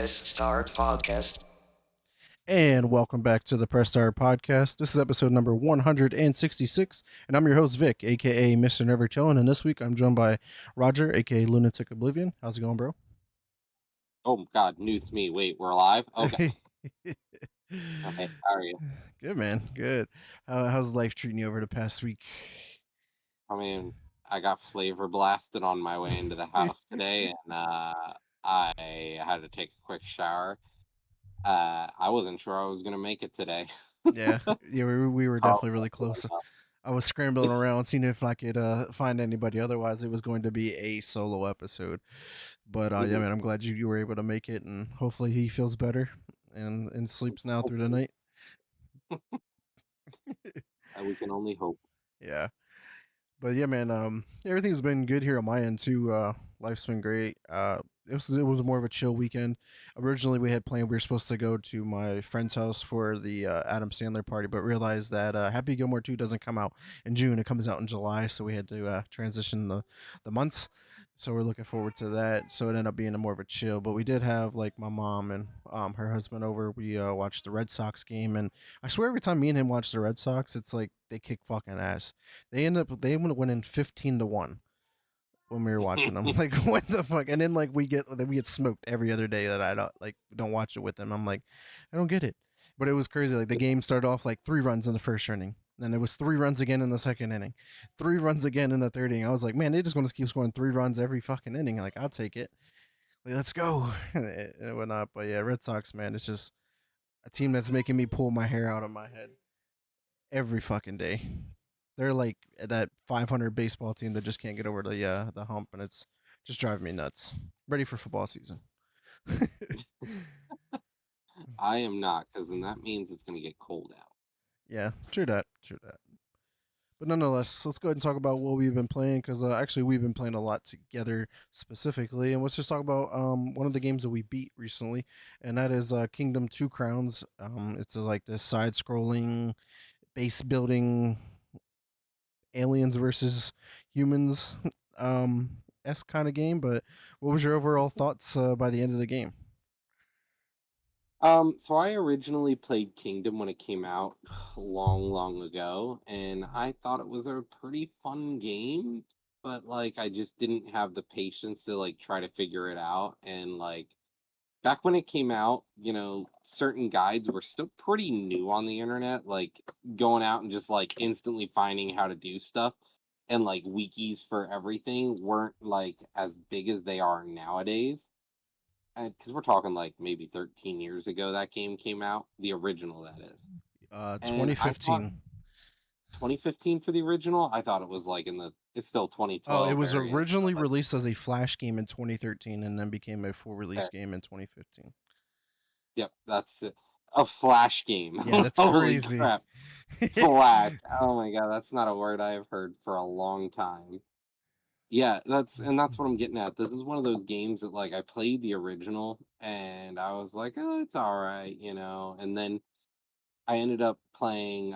Press Start Podcast. And welcome back to the Press Start Podcast. This is episode number 166, and I'm your host, Vic, aka Mr. Never Chillin'. And this week I'm joined by Roger, aka Lunatic Oblivion. How's it going, bro? Oh God, news to me. Wait, we're alive? Okay. Good, Okay. How are you? man. Good. How's life treating you over the past week? I mean, I got flavor blasted on my way into the house today, and I had to take a quick shower. I wasn't sure I was gonna make it today. Yeah, we were Oh, definitely really close. I was scrambling around, seeing if I could find anybody. Otherwise, it was going to be a solo episode. But yeah, mhm. man, I'm glad you were able to make it, and hopefully he feels better and sleeps now through the night. We can only hope. Yeah, but yeah, man, everything's been good here on my end too. Life's been great. It was more of a chill weekend. Originally, we had planned we were supposed to go to my friend's house for the Adam Sandler party, but realized that Happy Gilmore 2 doesn't come out in June. It comes out in July, so we had to transition the months. So we're looking forward to that. So it ended up being a more of a chill. But we did have like my mom and her husband over. We watched the Red Sox game, and I swear every time me and him watch the Red Sox, it's like they kick fucking ass. They ended up winning 15-1 when we were watching them. Like what the fuck? And then like we get smoked every other day that I don't watch it with them. I'm like, I don't get it. But it was crazy. Like the game started off like 3 runs in the first inning. Then it was 3 runs again in the second inning, 3 runs again in the third inning. I was like, man, they just want to keep scoring 3 runs every fucking inning. Like, I'll take it. Like, let's go and whatnot. But yeah, Red Sox, man, it's just a team that's making me pull my hair out of my head every fucking day. They're like that 500 baseball team that just can't get over the hump, and it's just driving me nuts. Ready for football season. I am not, because then that means it's gonna get cold out. Yeah, true that. True that. But nonetheless, let's go ahead and talk about what we've been playing because actually we've been playing a lot together specifically, and let's just talk about one of the games that we beat recently, and that is Kingdom Two Crowns. It's like this side-scrolling, base building, aliens versus humans, s kind of game. But what was your overall thoughts by the end of the game? So I originally played Kingdom when it came out long, long ago, and I thought it was a pretty fun game, but like I just didn't have the patience to like try to figure it out. And like back when it came out, certain guides were still pretty new on the internet, like going out and just like instantly finding how to do stuff. And like wikis for everything weren't like as big as they are nowadays, because we're talking like maybe 13 years ago that game came out, the original that is. And I thought 2015. 2015 for the original. I thought it was like it's still Oh, it 2012 was variant, but originally like released as a Flash game in 2013 and then became a full release there. game in 2015. Yep, that's it. A Flash game. Yeah, that's Holy crazy. crap. Flash. Oh my god, that's not a word I have heard for a long time. Yeah, that's what I'm getting at. This is one of those games that like I played the original and I was like, oh, it's all right, and then I ended up playing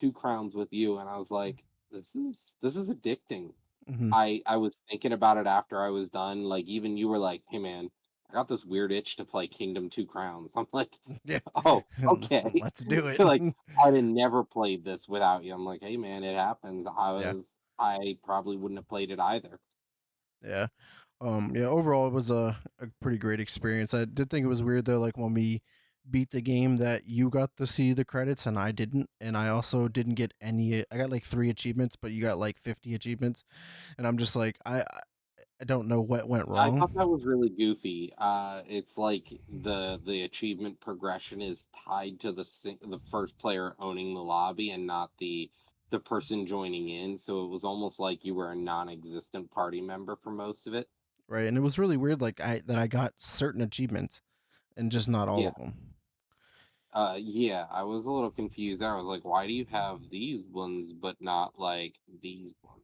Two Crowns with you, and I was like, this is addicting. Hmm. I was thinking about it after I was done. Like even you were like, hey man, I got this weird itch to play Kingdom Two Crowns. I'm like, Yeah. oh, okay. Let's do it. Like I'd have never played this without you. I'm like, hey man, it happens. Yeah. I probably wouldn't have played it either. Yeah. Yeah, overall it was a pretty great experience. I did think it was weird though, like when we beat the game that you got to see the credits and I didn't. And I also didn't get any. I got like 3 achievements, but you got like 50 achievements. And I'm just like, I don't know what went I wrong. thought that was really goofy. It's like the achievement progression is tied to the first player owning the lobby and not the person joining in. So it was almost like you were a non-existent party member for most of it. Right. And it was really weird, like I got certain achievements and just not all Yeah. of them. Yeah, I was a little confused there. I was like, why do you have these ones but not like these ones?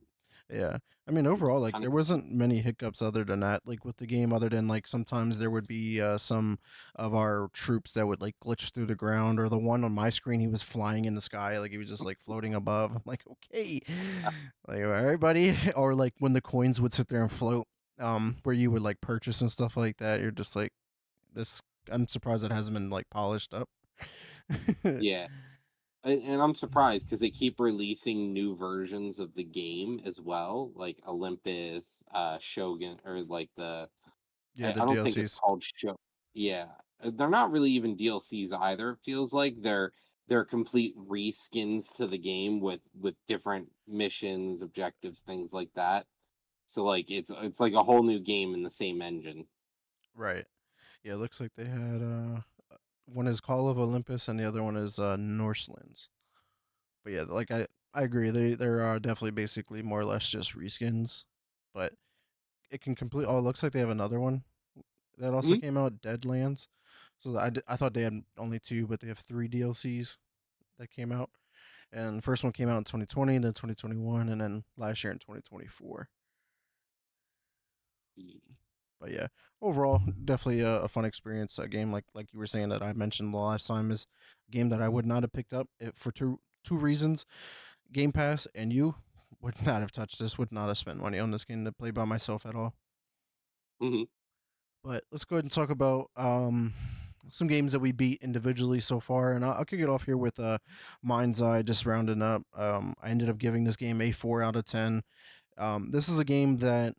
Yeah. I mean, overall, like Kind there of. wasn't many hiccups other than that, like with the game, other than like sometimes there would be some of our troops that would like glitch through the ground, or the one on my screen, he was flying in the sky, like he was just like floating above. I'm like, okay, like all right, buddy. Or like when the coins would sit there and float, where you would like purchase and stuff like that. You're just like, this I'm surprised it hasn't been like polished up. Yeah. And I'm surprised because they keep releasing new versions of the game as well, like Olympus, Shogun, or like the Yeah, the I don't think it's DLCs. called Show. Yeah, they're not really even DLCs either. It feels like they're complete reskins to the game with different missions, objectives, things like that. So like it's like a whole new game in the same engine. Right. Yeah, it looks like they had one is Call of Olympus and the other one is Norselands. But yeah, like I agree. They're definitely basically more or less just reskins, but it can complete. Oh, it looks like they have another one that also Mhm. came out, Deadlands. So I thought they had only two, but they have three DLCs that came out. And the first one came out in 2020, then 2021, and then last year in 2024. But yeah, overall, definitely a fun experience. A game like you were saying that I mentioned the last time is a game that I would not have picked up for two reasons. Game Pass and you would not have touched this, would not have spent money on this game to play by myself at all. Mhm. But let's go ahead and talk about some games that we beat individually so far, and I'll kick it off here with Mindseye. Just rounding up, I ended up giving this game a 4 out of 10. This is a game that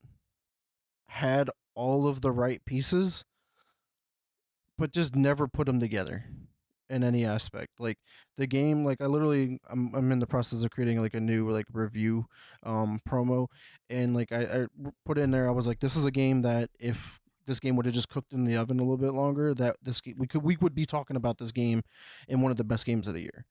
had all of the right pieces, but just never put them together in any aspect. Like the game, like I'm in the process of creating like a new like review promo, and like I put in there, I was like, this is a game that if this game would have just cooked in the oven a little bit longer, that we would be talking about this game in one of the best games of the year.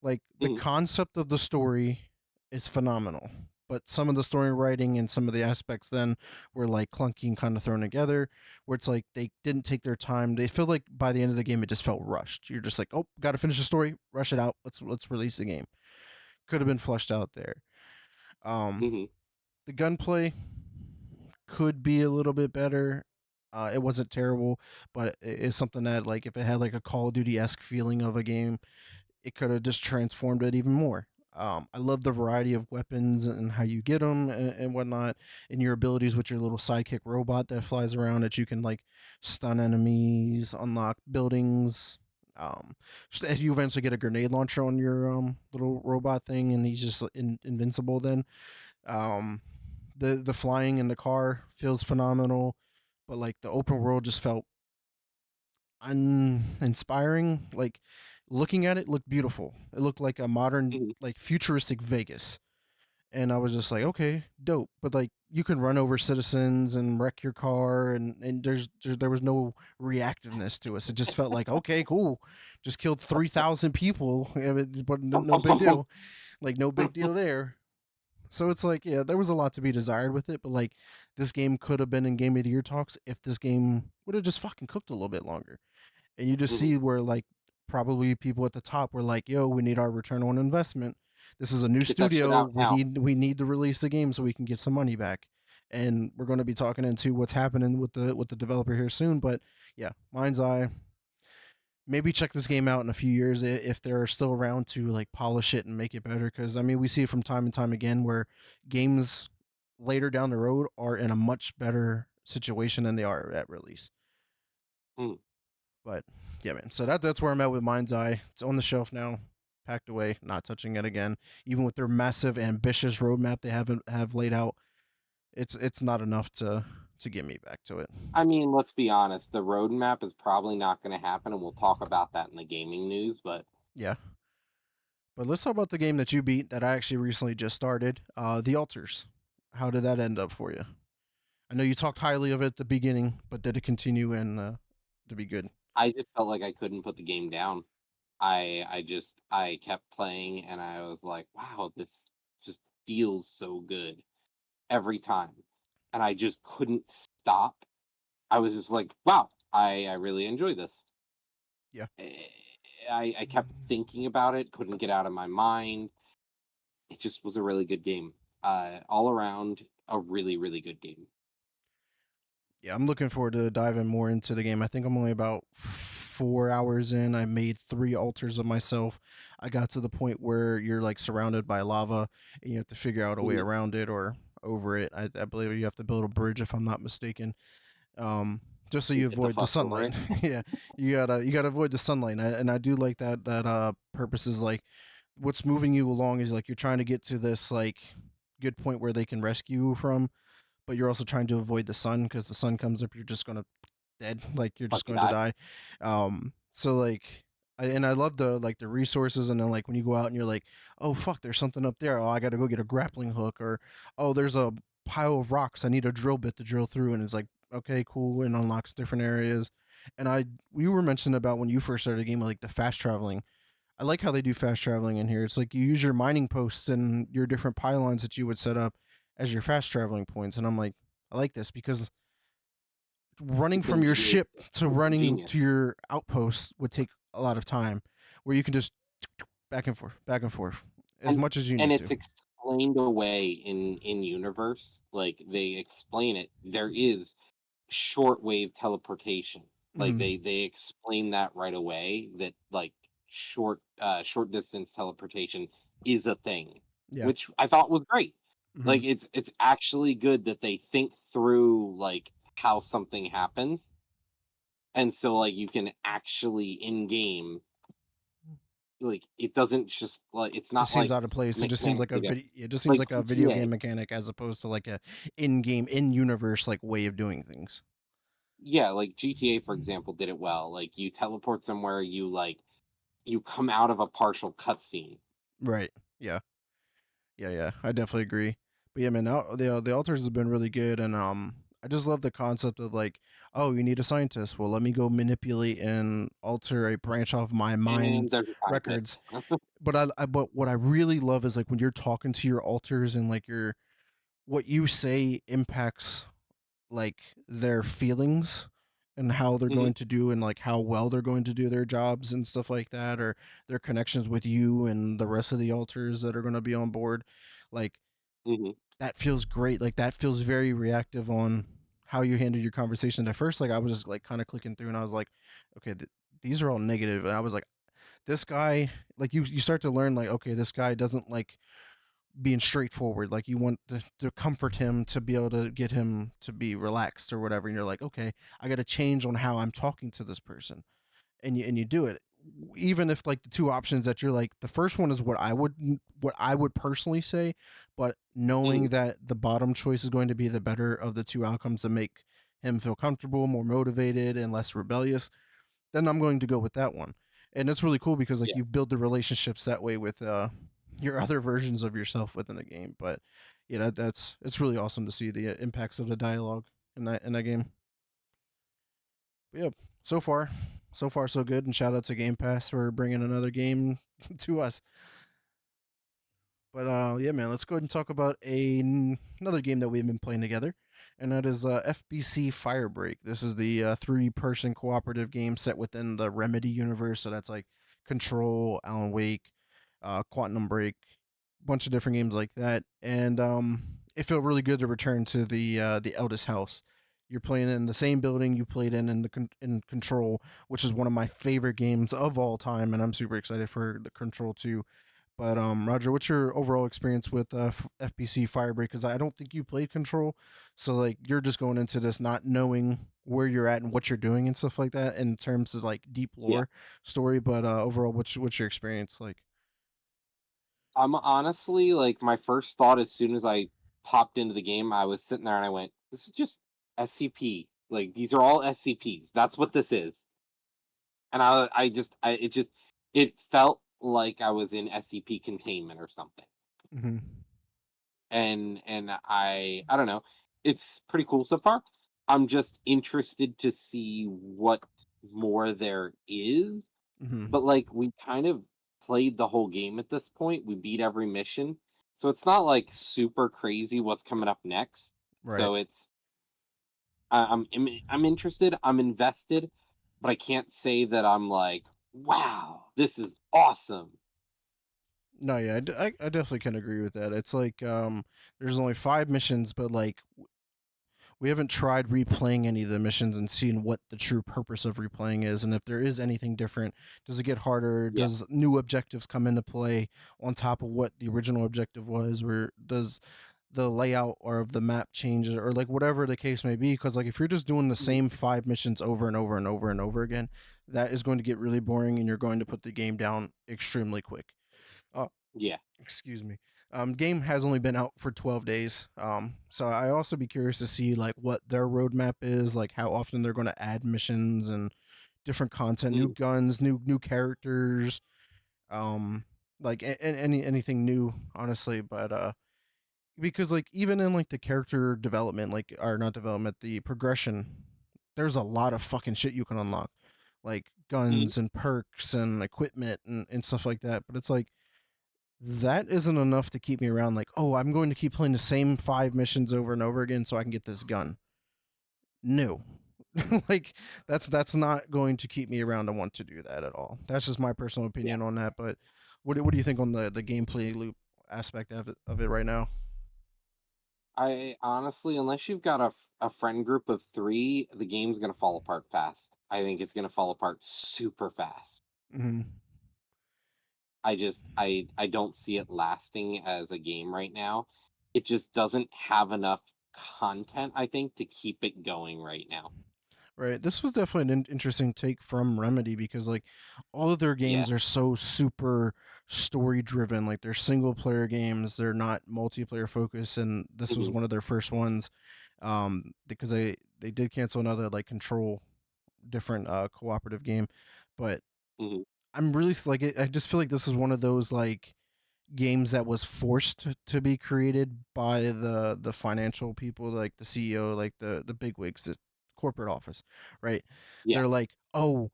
Like the Mhm. concept of the story is phenomenal, but some of the story writing and some of the aspects then were like clunky and kind of thrown together. Where it's like they didn't take their time. They feel like by the end of the game it just felt rushed. You're just like, oh, got to finish the story, rush it out. Let's release the game. Could have been flushed out there. Um, Mhm. the gunplay could be a little bit better. It wasn't terrible, but it's something that like if it had like a Call of Duty esque feeling of a game, it could have just transformed it even more. I love the variety of weapons and how you get them and whatnot, and your abilities with your little sidekick robot that flies around that you can like stun enemies, unlock buildings. You eventually get a grenade launcher on your little robot thing, and he's just invincible. Then um, the flying in the car feels phenomenal, but like the open world just felt uninspiring. Like looking at it looked beautiful. It looked like a modern, Mhm. like futuristic Vegas. And I was just like, okay, dope. But like you can run over citizens and wreck your car, and there was no reactiveness to us. It just felt like, okay, cool, just killed 3,000 people, but no big deal. Like no big deal there. So it's like, yeah, there was a lot to be desired with it, but like this game could have been in Game of the Year talks if this game would have just fucking cooked a little bit longer. And you just Mhm. see where like probably people at the top were like, "Yo, we need our return on investment. This is a new Get that shit studio. out now. We need to release the game so we can get some money back." And we're going to be talking into what's happening with the developer here soon. But yeah, Mind's Eye. Maybe check this game out in a few years if they're still around to like polish it and make it better. Because I mean, we see it from time and time again where games later down the road are in a much better situation than they are at release. Mm. But yeah, man. So that's where I'm at with Mind's Eye. It's on the shelf now, packed away, not touching it again. Even with their massive, ambitious roadmap they have laid out, it's not enough to get me back to it. I mean, let's be honest, the roadmap is probably not going to happen, and we'll talk about that in the gaming news. But Yeah. But let's talk about the game that you beat that I actually recently just started. The Altars. How did that end up for you? I know you talked highly of it at the beginning, but did it continue and to be good? I just felt like I couldn't put the game down. I kept playing, and I was like, wow, this just feels so good every time, and I just couldn't stop. I was just like, wow, I really enjoy this. Yeah. Eh, I kept thinking about it, couldn't get out of my mind. It just was a really good game. All around, a really, really good game. Yeah, I'm looking forward to diving more into the game. I think I'm only about 4 hours in. I made three altars of myself. I got to the point where you're like surrounded by lava and you have to figure out a way Mhm. around it or over it. I believe you have to build a bridge if I'm not mistaken. Um, just so You you get the avoid the fuck over sunlight. it. Yeah, you gotta avoid the sunlight, and I do like that purpose is like what's moving you along is like you're trying to get to this like good point where they can rescue you from, but you're also trying to avoid the sun because the sun comes up, you're just gonna dead, like you're just Fucking going to die. die. So like. And I love the like the resources, and then like when you go out and you're like, oh fuck, there's something up there. Oh, I got to go get a grappling hook, or oh, there's a pile of rocks. I need a drill bit to drill through, and it's like, okay, cool, and unlocks different areas. And you were mentioning about when you first started the game, like the fast traveling. I like how they do fast traveling in here. It's like you use your mining posts and your different pylons that you would set up as your fast traveling points, and I'm like, I like this because running from Because your GTA ship to running genius. to your outpost would take a lot of time, where you can just back and forth, as and much as you and need it's to. explained away in universe, like they explain it. There is shortwave teleportation, like Mm, they explain that right away, that like short distance teleportation is a thing, yeah. which I thought was great. Hmm. Like it's actually good that they think through like how something happens, and so like you can actually in game, like it doesn't just like, it's Just not seems like out of place. It just seems like a mechanically video. It just seems like like a video GTA. game mechanic as opposed to like a in-game, in-universe like way of doing things. Yeah, like GTA, for example, did it well. Like you teleport somewhere, you come out of a partial cutscene. Right. Yeah. Yeah. I definitely agree. But yeah, man, the alters have been really good, and I just love the concept of like, oh, you need a scientist. Well, let me go manipulate and alter a branch off my And mind there's a records. scientist. But what I really love is like when you're talking to your alters and like your what you say impacts like their feelings and how they're Hmm. going to do and like how well they're going to do their jobs and stuff like that, or their connections with you and the rest of the alters that are going to be on board, like Hmm. that feels great. Like that feels very reactive on how you handle your conversation. At first, like I was just like kind of clicking through and I was like, okay, these are all negative, and I was like, this guy, like you start to learn like, okay, this guy doesn't like being straightforward. Like you want to comfort him, to be able to get him to be relaxed or whatever. And you're like, okay, I got to change on how I'm talking to this person, and you do it. Even if like the two options that you're like, the first one is what I would personally say, but Hmm. knowing that the bottom choice is going to be the better of the two outcomes to make him feel comfortable, more motivated, and less rebellious, then I'm going to go with that one. And it's really cool because like Yeah. you build the relationships that way with your other versions of yourself within the game. But yeah, that's it's really awesome to see the impacts of the dialogue in that game. But yeah, so far, so far so good. And shout out to Game Pass for bringing another game to us. But yeah, man, let's go ahead and talk about another game that we've been playing together, and that is FBC Firebreak. This is the three-person cooperative game set within the Remedy universe. So that's like Control, Alan Wake, Quantum Break, bunch of different games like that. And it felt really good to return to the Eldest House. You're playing in the same building you played in in Control, which is one of my favorite games of all time, and I'm super excited for the Control 2. But Roger, what's your overall experience with FBC Firebreak? Because I don't think you played Control, so like you're just going into this not knowing where you're at and what you're doing and stuff like that in terms of like deep Yeah. lore story. But overall, what's your experience like? I'm honestly like, my first thought as soon as I popped into the game, I was sitting there and I went, "This is just SCP. Like these are all SCPs. That's what this is." And it felt like I was in SCP containment or something. Hmm. And I don't know. It's pretty cool so far. I'm just interested to see what more there is. Hmm. But like we kind of played the whole game at this point. We beat every mission. So it's not like super crazy what's coming up next. Right. So it's I'm interested, I'm invested, but I can't say that I'm like, "Wow, this is awesome." No, yeah, I definitely can agree with that. It's like there's only 5 missions, but like we haven't tried replaying any of the missions and seeing what the true purpose of replaying is, and if there is anything different. Does it get harder? Yeah. Does new objectives come into play on top of what the original objective was, or does the layout or of the map changes or like whatever the case may be. Because like if you're just doing the Mhm. same 5 missions over and over and over and over again, that is going to get really boring, and you're going to put the game down extremely quick. Uh, Yeah. excuse me. Game has only been out for 12 days. So I also be curious to see like what their roadmap is, like how often they're going to add missions and different content, new Mhm. guns, new characters, um, like anything new, honestly. But because like even in like the character development, like or not development, the progression, there's a lot of fucking shit you can unlock, like Mhm. guns and perks and equipment and stuff like that. But it's like that isn't enough to keep me around. Like, oh, I'm going to keep playing the same 5 missions over and over again so I can get this gun. No. Like that's not going to keep me around to want to do that at all. That's just my personal Yeah. opinion on that. But what do you think on the gameplay loop aspect of it right now? I honestly, unless you've got a friend group of 3, the game's gonna fall apart fast. I think it's gonna fall apart super fast. Hmm. I don't see it lasting as a game right now. It just doesn't have enough content, I think, to keep it going right now. Right. This was definitely an interesting take from Remedy because like all of their Yeah. games are so super story driven. Like they're single player games. They're not multiplayer focused, and this was Mhm. one of their first ones. Because they did cancel another like Control different cooperative game, but Mhm. I'm really like I just feel like this is one of those like games that was forced to be created by the financial people, like the CEO, like the bigwigs, the corporate office, right? Yeah. They're like, oh,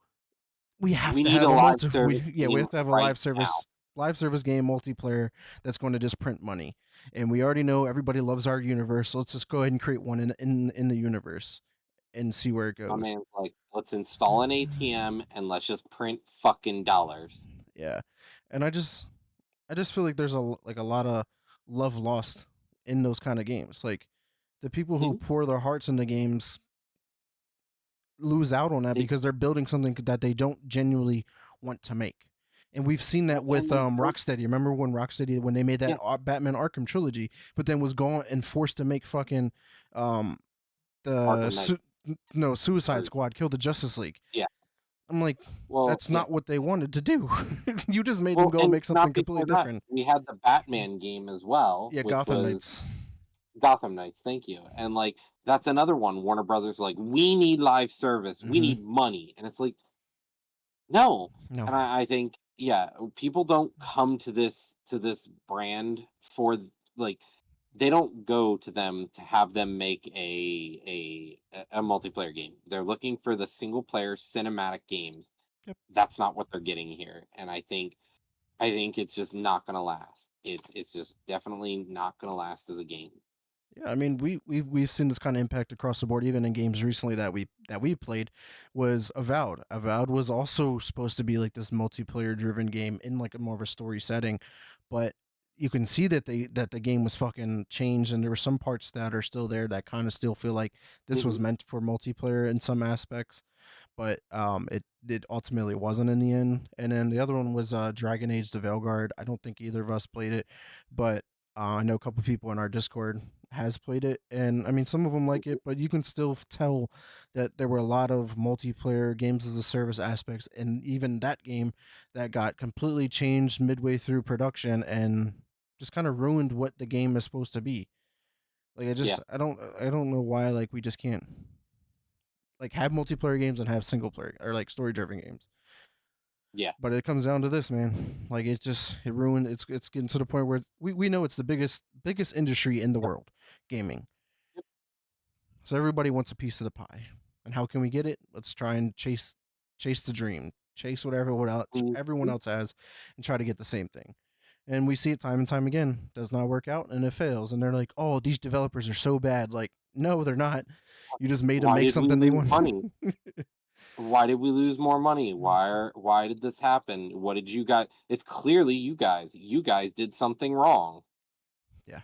we have We to need have a a live multi service we game have to have a right now. live service game multiplayer that's going to just print money, and we already know everybody loves our universe, so let's just go ahead and create one in the universe and see where it My goes. man's like, "Let's install an ATM and let's just print fucking dollars." Yeah, and I just feel like there's like a lot of love lost in those kind of games. Like the people who Mhm. pour their hearts into games lose out on that They because they're building something that they don't genuinely want to make. And we've seen that well, with and they don't. Rocksteady. Remember when they made that Yeah, Batman Arkham trilogy, but then was gone and forced to make fucking um the Arkham Knight no Suicide or Squad, kill the Justice League. yeah. I'm like, Well, that's yeah. not what they wanted to do. You just made them Well, go and and make something not completely before that, different. we had the Batman game as well, Yeah, which Gotham was Knights. Gotham Knights, thank you. And like that's another one. Warner Brothers like, we need live service, we Hmm. need money. And it's like, no. No. And I think, yeah, people don't come to this brand for like they don't go to them to have them make a multiplayer game. They're looking for the single player cinematic games. Yep. That's not what they're getting here. And I think it's just not gonna last. It's just definitely not gonna last as a game. Yeah, I mean we've seen this kind of impact across the board, even in games recently that we played. Was Avowed. Avowed was also supposed to be like this multiplayer driven game in like a more of a story setting, but you can see that the game was fucking changed, and there were some parts that are still there that kind of still feel like this was Mhm. meant for multiplayer in some aspects, but it ultimately wasn't in the end. And then the other one was Dragon Age: The Veilguard. I don't think either of us played it, but I know a couple people in our Discord has played it, and I mean some of them like it, but you can still tell that there were a lot of multiplayer games as a service aspects, and even that game that got completely changed midway through production and just kind of ruined what the game is supposed to be. Like Yeah, I don't know why like we just can't like have multiplayer games and have single player or like story driven games. yeah. But it comes down to this, man. Like it ruined. It's getting to the point where we know it's the biggest industry in the Yep, world, gaming. yep. So everybody wants a piece of the pie. And how can we get it? Let's try and chase the dream, chase whatever what else everyone Mhm. else has, and try to get the same thing. And we see it time and time again. Does not work out, and it fails. And they're like, "Oh, these developers are so bad." Like, no, they're not. You just made them Why make did we something they lose want. money? Why did we lose more money? Why did this happen? What did you guys? It's clearly you guys. You guys did something wrong. Yeah.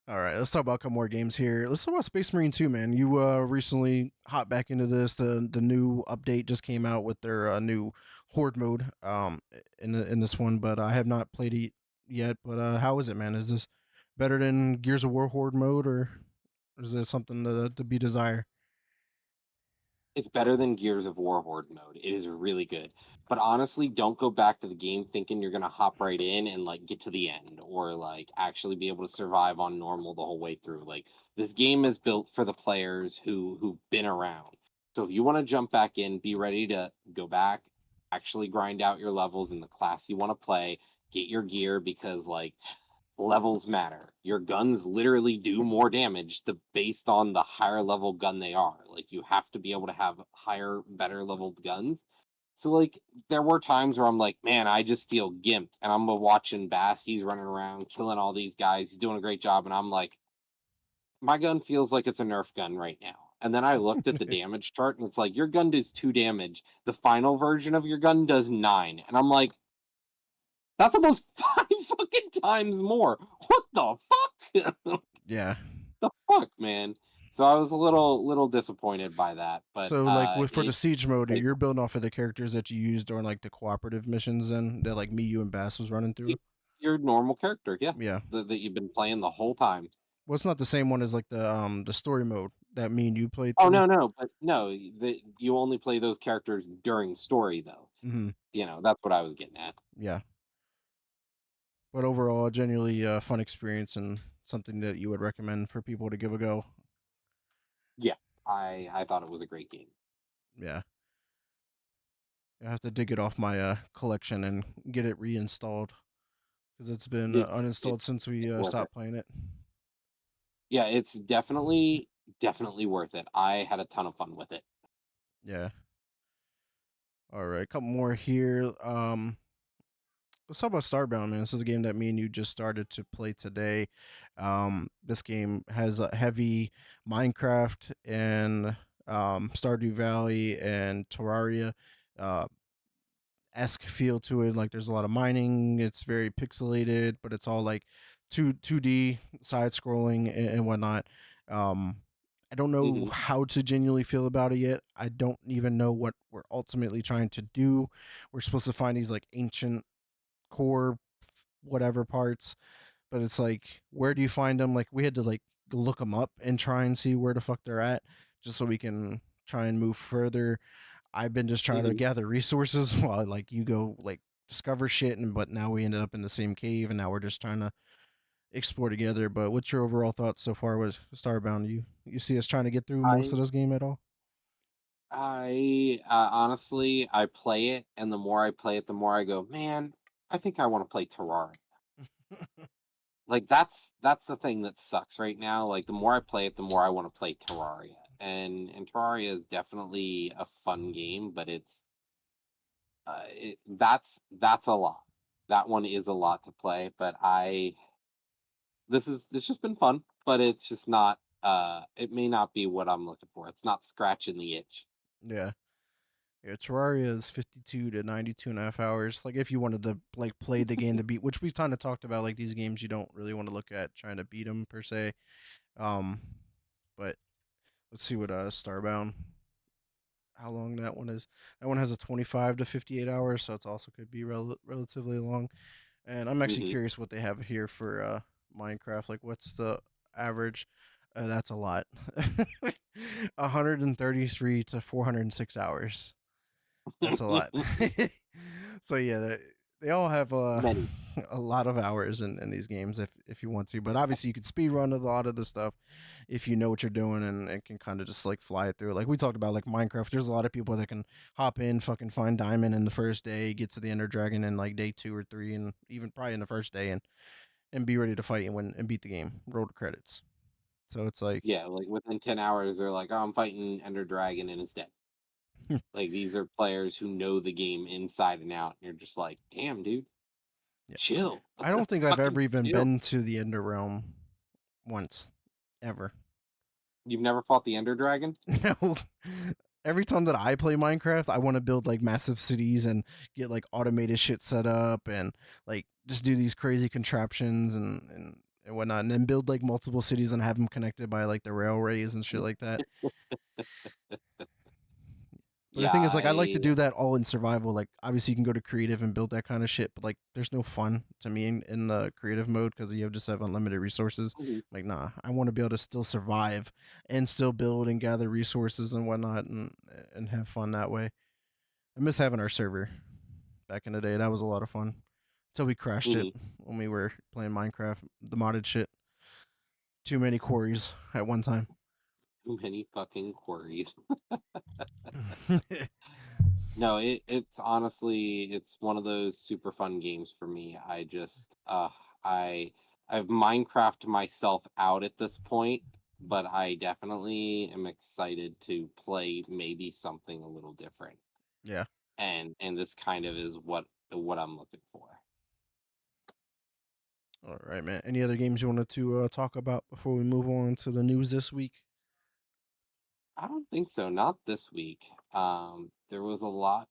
All right, let's talk about a couple more games here. Let's talk about Space Marine 2, man. You recently hopped back into this. The new update just came out with their new horde mode in this one, but I have not played it yet. But how is it, man? Is this Better than Gears of War Horde mode, or is it something to be desired? It's better than Gears of War Horde mode. It is really good. But honestly, don't go back to the game thinking you're gonna hop right in and like get to the end or like actually be able to survive on normal the whole way through. Like this game is built for the players who've been around. So if you want to jump back in, be ready to go back, actually grind out your levels in the class you want to play, get your gear because like levels matter. Your guns literally do more damage based on the higher level gun they are. Like you have to be able to have higher, better leveled guns. So like there were times where I'm like, man, I just feel gimped, and I'm watching Bass. He's running around killing all these guys. He's doing a great job, and I'm like, my gun feels like it's a Nerf gun right now. And then I looked at the damage chart, and it's like your gun does 2 damage. The final version of your gun does 9, and I'm like, that's almost 5 fucking times more. What the fuck? Yeah. The fuck, man? So I was a little disappointed by that, but So like with for the it siege mode, like you're building off of the characters that you used during like the cooperative missions, and that like me, you, and Bass was running y- through. your normal character, yeah, Yeah. that you've been playing the whole time. Well, it's not the same one as like the story mode that me and you played Oh through. no, no, but no, you only play those characters during story though. Hmm. That's what I was getting at. Yeah. But overall, a genuinely fun experience and something that you would recommend for people to give a go. Yeah, I thought it was a great game. Yeah. I have to dig it off my collection and get it reinstalled because it's been uninstalled It's since we it's worth it. stopped playing it. Yeah, it's definitely worth it. I had a ton of fun with it. Yeah. All right, a couple more here. Let's talk about Starbound, man. This is a game that me and you just started to play today. This game has a heavy Minecraft and Stardew Valley and Terraria uh, esque feel to it. Like there's a lot of mining. It's very pixelated, but it's all like two D side scrolling and whatnot. Um, I don't know Hmm. how to genuinely feel about it yet. I don't even know what we're ultimately trying to do. We're supposed to find these like ancient core whatever parts, but it's like where do you find them? Like we had to like look them up and try and see where the fuck they're at just so we can try and move further. I've been just trying to Hmm. gather resources while like you go like discover shit, and but now we ended up in the same cave and now we're just trying to explore together. But what's your overall thoughts so far with Starbound? You see us trying to get through most I of this game at all? honestly, I play it, and the more I play it, the more I go, man, I think I want to play Terraria. Like that's the thing that sucks right now. Like the more I play it, the more I want to play Terraria. And Terraria is definitely a fun game, but that's a lot. That one is a lot to play, but I it's just been fun, but it's just not it may not be what I'm looking for. It's not scratching the itch. Yeah. Yeah, Terraria is 52 to 92 and a half hours. Like if you wanted to like play the game to beat, which we've kind of talked about, like these games you don't really want to look at trying to beat them per se. Um, but let's see what Starbound, how long that one is. That one has a 25 to 58 hours, so it also could be relatively long. And I'm actually Hmm. curious what they have here for Minecraft. Like, what's the average? That's a lot. 133 to 406 hours. That's a lot. So yeah, they all have Many. a lot of hours in these games if you want to. But obviously, you could speed run a lot of the stuff if you know what you're doing and can kind of just like fly it through. Like we talked about, like Minecraft. There's a lot of people that can hop in, fucking find diamond in the first day, get to the Ender Dragon in like day 2 or 3, and even probably in the first day, and be ready to fight and win and beat the game. Roll the credits. So it's like, Yeah, like within 10 hours, they're like, oh, I'm fighting Ender Dragon and it's dead. Like these are players who know the game inside and out. And you're just like, damn, dude, yeah. chill. I don't think I've Fucking ever even chill. been to the Ender Realm once, ever. You've never fought the Ender Dragon? No. Every time that I play Minecraft, I want to build like massive cities and get like automated shit set up and like just do these crazy contraptions and whatnot, and then build like multiple cities and have them connected by like the railways and shit like that. But the Yeah, thing is, like, I like to do that all in survival. Like, obviously, you can go to creative and build that kind of shit, but like, there's no fun to me in the creative mode because you just have unlimited resources. mhm, Like, nah, I want to be able to still survive and still build and gather resources and whatnot, and have fun that way. I miss having our server back in the day. That was a lot of fun. Until we crashed it mhm. when we were playing Minecraft, the modded shit. Too many quarries at one time. Too many fucking queries. No, it's honestly it's one of those super fun games for me. I I've Minecraft myself out at this point, but I definitely am excited to play maybe something a little different. Yeah. And this kind of is what I'm looking for. All right, man. Any other games you wanted to talk about before we move on to the news this week? I don't think so, not this week. There was a lot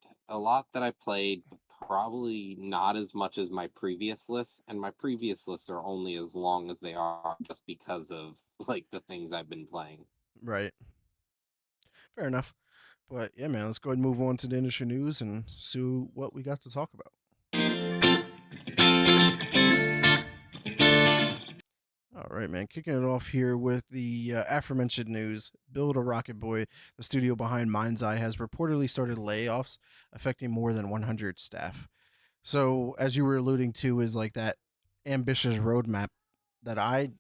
that I played, but probably not as much as my previous lists, and my previous lists are only as long as they are just because of like the things I've been playing. Right. Fair enough. But yeah, man, let's go ahead and move on to the industry news and see what we got to talk about. All right, man. Kicking it off here with the aforementioned news. Build a Rocket Boy, the studio behind Mindseye, has reportedly started layoffs affecting more than 100 staff. So, as you were alluding to, is like that ambitious roadmap that I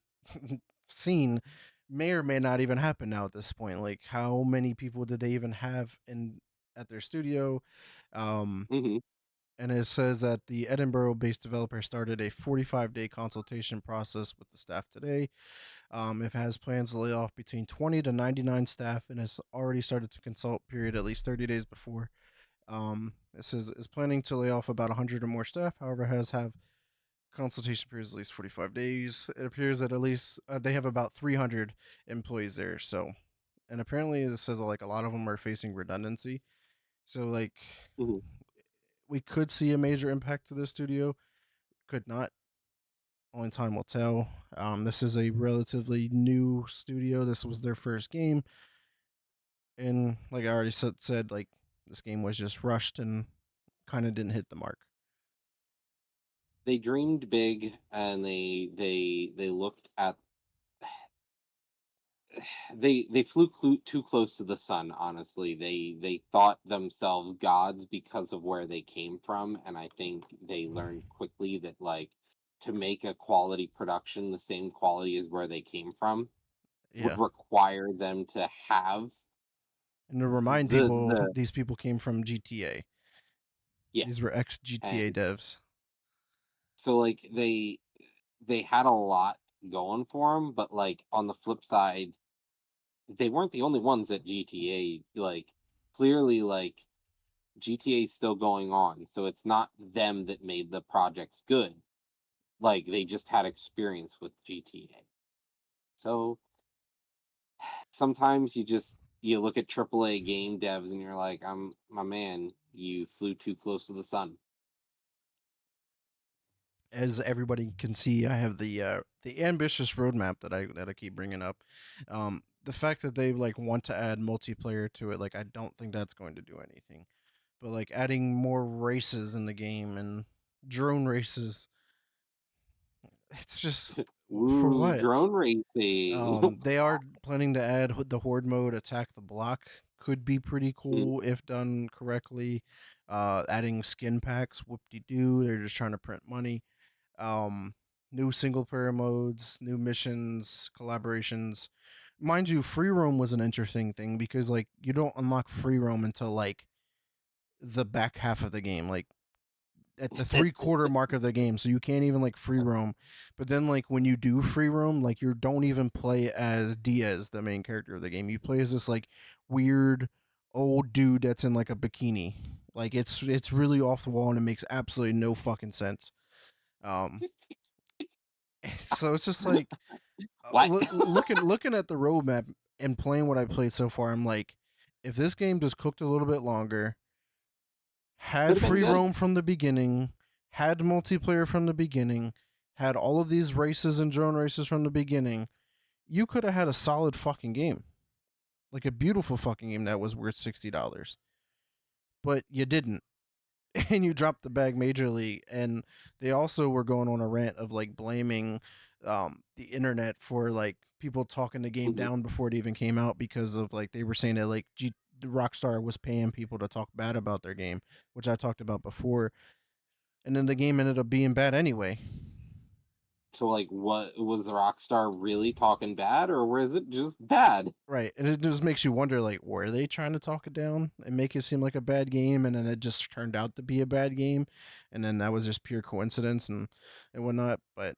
seen may or may not even happen now at this point. Like, how many people did they even have in at their studio? Um, Hmm. and it says that the Edinburgh-based developer started a 45-day consultation process with the staff today. It has plans to lay off between 20 to 99 staff and has already started to consult period at least 30 days before. It says is planning to lay off about 100 or more staff. However, has have consultation periods at least 45 days. It appears that at least they have about 300 employees there. So, and apparently it says like a lot of them are facing redundancy. So like Hmm. we could see a major impact to this studio. Could not. Only time will tell. This is a relatively new studio. This was their first game, and like I already said, like this game was just rushed and kind of didn't hit the mark. They dreamed big, and they looked at they flew too close to the sun. Honestly, they thought themselves gods because of where they came from, and I think they learned quickly that like to make a quality production the same quality as where they came from would Yeah, require them to have and to remind people, the these people came from GTA. yeah. These were ex GTA And devs. so like they had a lot going for them, but like on the flip side, they weren't the only ones at GTA. Like clearly, like GTA is still going on, so it's not them that made the projects good. Like they just had experience with GTA. So sometimes you look at AAA game devs and you're like, I'm my man, you flew too close to the sun. As everybody can see, I have the ambitious roadmap that I keep bringing up. The fact that they like want to add multiplayer to it, like I don't think that's going to do anything. But like adding more races in the game and drone races, it's just for Ooh, what? drone racing. They are planning to add the horde mode, attack the block. Could be pretty Mhm, cool if done correctly. Adding skin packs, whoop de doo. They're just trying to print money. Um, New single player modes, new missions, collaborations. Mind you, free roam was an interesting thing because like you don't unlock free roam until like the back half of the game. Like at the 3/4 mark of the game, so you can't even like free roam. But then like when you do free roam, like you don't even play as Diaz, the main character of the game. You play as this like weird old dude that's in like a bikini. Like it's really off the wall and it makes absolutely no fucking sense. Um, so it's just like what? looking at the roadmap and playing what I played so far. I'm like, if this game just cooked a little bit longer, Could had have been free good. roam from the beginning, had multiplayer from the beginning, had all of these races and drone races from the beginning, you could have had a solid fucking game. Like a beautiful fucking game that was worth $60. but you didn't. And you dropped the bag majorly. And they also were going on a rant of like blaming the internet for like people talking the game Hmm. down before it even came out because of like they were saying that like Rockstar was paying people to talk bad about their game, which I talked about before. And then the game ended up being bad anyway. So, like, what was the Rockstar really talking bad, or was it just bad? Right. And it just makes you wonder like were they trying to talk it down and make it seem like a bad game and then it just turned out to be a bad game and then that was just pure coincidence and whatnot. But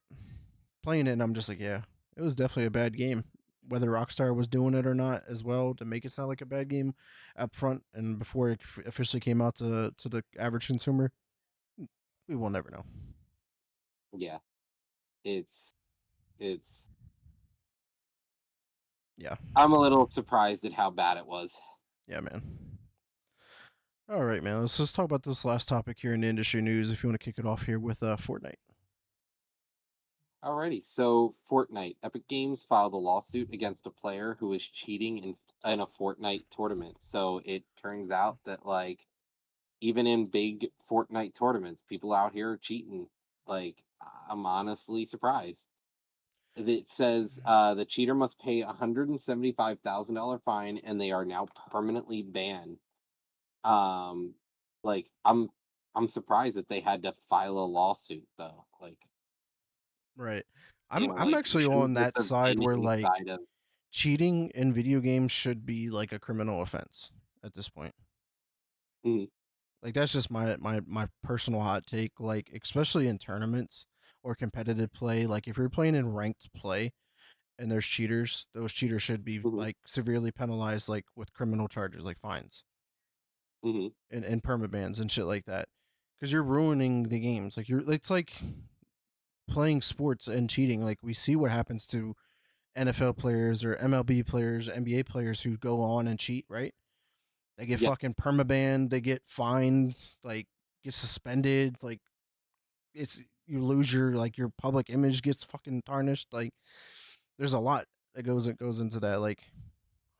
playing it and I'm just like, yeah, it was definitely a bad game. Whether Rockstar was doing it or not as well to make it sound like a bad game up front and before it officially came out to the average consumer, we will never know. Yeah, it's it's. Yeah. I'm a little surprised at how bad it was. Yeah, man. All right, man. Let's just talk about this last topic here in the industry news. If you want to kick it off here with Fortnite. Alrighty, so Fortnite. Epic Games filed a lawsuit against a player who was cheating in a Fortnite tournament. So it turns out that like even in big Fortnite tournaments, people out here are cheating. Like I'm honestly surprised. It says the cheater must pay $175,000 fine, and they are now permanently banned. Um, like I'm surprised that they had to file a lawsuit though. Like Right. you know, I'm like actually on shouldn't this that have side been where like inside of? cheating in video games should be like a criminal offense at this point. Mhm, Like that's just my personal hot take. Like especially in tournaments or competitive play. Like if you're playing in ranked play and there's cheaters, those cheaters should be mhm, like severely penalized, like with criminal charges, like fines mhm. and permabans and shit like that. Because you're ruining the games. Like you're, it's like playing sports and cheating. Like we see what happens to NFL players or MLB players, NBA players who go on and cheat, right? They get Yep. fucking permabanned, they get fined, like get suspended, like it's you lose your like your public image gets fucking tarnished. Like there's a lot that goes into that. Like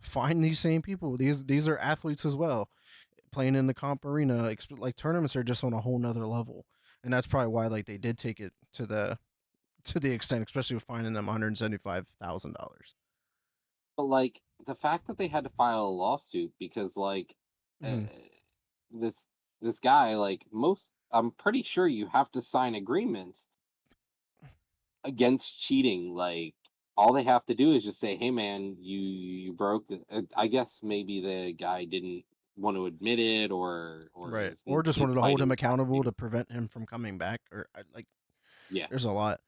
find these same people. These are athletes as well, playing in the comp arena. Like tournaments are just on a whole nother level, and that's probably why like they did take it to the extent, especially with finding them $175,000. But like the fact that they had to file a lawsuit because like uh, Mm-hmm. this this guy like most I'm pretty sure you have to sign agreements against cheating. Like all they have to do is just say, "Hey, man, you broke." I guess maybe the guy didn't want to admit it, or Right. Or just is wanted to hold him fighting back. accountable to prevent him from coming back. Or like, Yeah. there's a lot.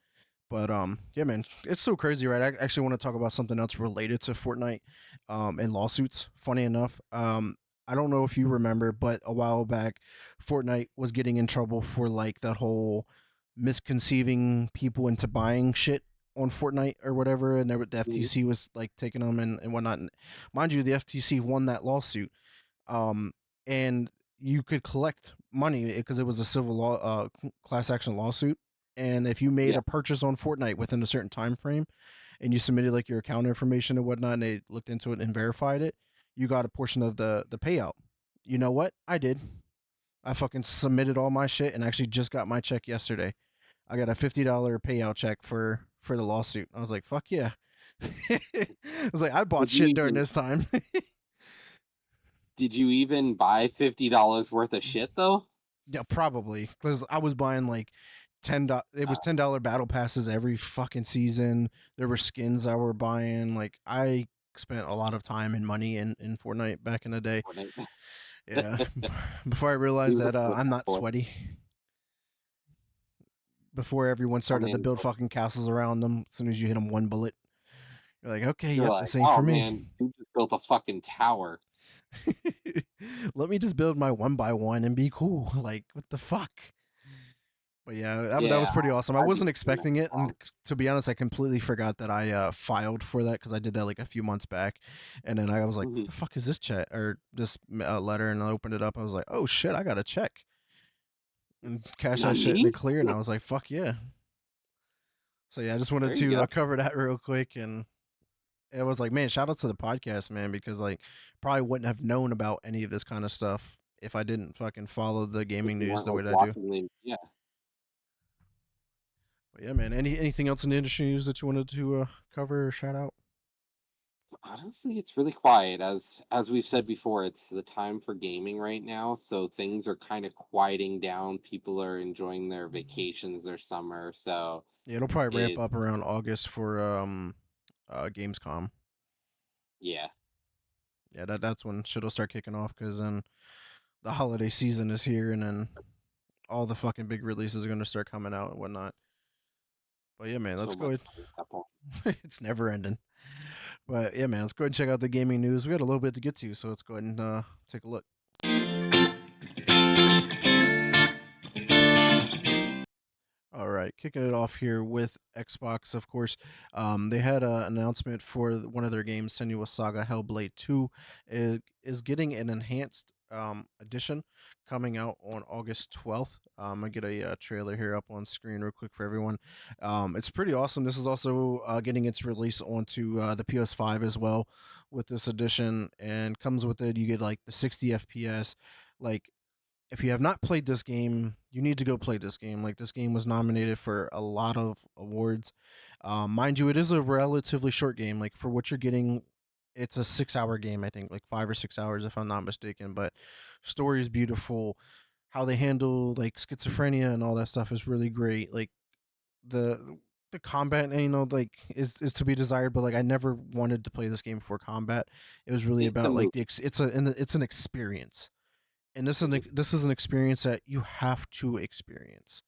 But yeah, man, it's so crazy, right? I actually want to talk about something else related to Fortnite, and lawsuits. Funny enough, I don't know if you remember, but a while back, Fortnite was getting in trouble for like that whole misconceiving people into buying shit on Fortnite or whatever, and the Mhm. FTC was like taking them and whatnot. And mind you, the FTC won that lawsuit, um, and you could collect money because it was a civil law class action lawsuit. And if you made Yeah. a purchase on Fortnite within a certain time frame, and you submitted like your account information and whatnot, and they looked into it and verified it, you got a portion of the payout. You know what? I did. I fucking submitted all my shit and actually just got my check yesterday. I got a $50 payout check for the lawsuit. I was like, fuck yeah. I was like, I bought Would you shit during even this time. Did you even buy $50 worth of shit though? Yeah, probably because I was buying like It was $10 battle passes every fucking season. There were skins I were buying. Like I spent a lot of time and money in Fortnite back in the day. Fortnite. Yeah, before I He realized was a that I'm Fortnite not boy. sweaty. Before everyone Oh started to man, build fucking castles around them, as soon as you hit them one bullet, you're like, okay, you're yep, like, this ain't oh for me. man, you just built a fucking tower. Let me just build my one by one and be cool. Like, what the fuck? But yeah, that was Yeah, pretty awesome. I I'd be wasn't doing that expecting it, and wrong. to be honest, I completely forgot that I filed for that because I did that like a few months back, and then I was like, "What Mhm. the fuck is this chat or this letter?" And I opened it up. I was like, "Oh shit, I got a check," and cash that Not shit in the me. clear, and I was like, "Fuck yeah!" So yeah, I just wanted There you to go. cover that real quick, and it was like, man, shout out to the podcast, man, because like probably wouldn't have known about any of this kind of stuff if I didn't fucking follow the If gaming you news weren't the way like that I do. watching the yeah. But yeah, man. Anything else in the industry news that you wanted to cover or shout out? Honestly, it's really quiet. As we've said before, it's the time for gaming right now, so things are kind of quieting down. People are enjoying their vacations, their summer, so Yeah, it'll probably ramp it's up around August for Gamescom. yeah. Yeah, that's when shit'll start kicking off because then the holiday season is here, and then all the fucking big releases are gonna start coming out and whatnot. But yeah, man, let's So go much ahead. fun at that point. It's never ending. But yeah, man, let's go ahead and check out the gaming news. We got a little bit to get to, so let's go ahead and take a look. All right, kicking it off here with Xbox, of course. They had an announcement for one of their games, Senua's Saga Hellblade 2, is getting an enhanced edition coming out on August 12th. I get a trailer here up on screen real quick for everyone. It's pretty awesome. This is also getting its release onto the PS5 as well with this edition, and comes with it. You get like the 60 FPS, like if you have not played this game, you need to go play this game. Like this game was nominated for a lot of awards. Mind you, it is a relatively short game. Like for what you're getting, it's a 6 hour game. I think like 5 or 6 hours, if I'm not mistaken. But story is beautiful. How they handle like schizophrenia and all that stuff is really great. Like the the combat, like is to be desired. But like I never wanted to play this game for combat. It was really It's a about like movie. it's an experience, and Mhm. this is an experience that you have to experience.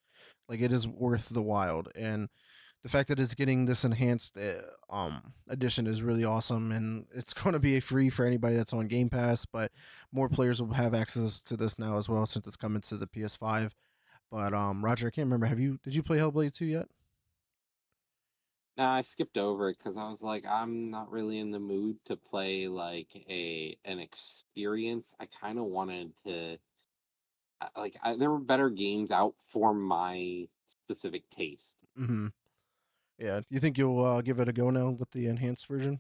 Like it is worth the wild, and the fact that it's getting this enhanced edition is really awesome, and it's going to be free for anybody that's on Game Pass. But more players will have access to this now as well since it's coming to the PS5. But Roger, I can't remember. Have you did you play Hellblade 2 yet? Nah, I skipped over it because I was like, I'm not really in the mood to play like a an experience. I kind of wanted to there were better games out for my specific taste. Mm-hmm. Yeah. Do you think you'll give it a go now with the enhanced version?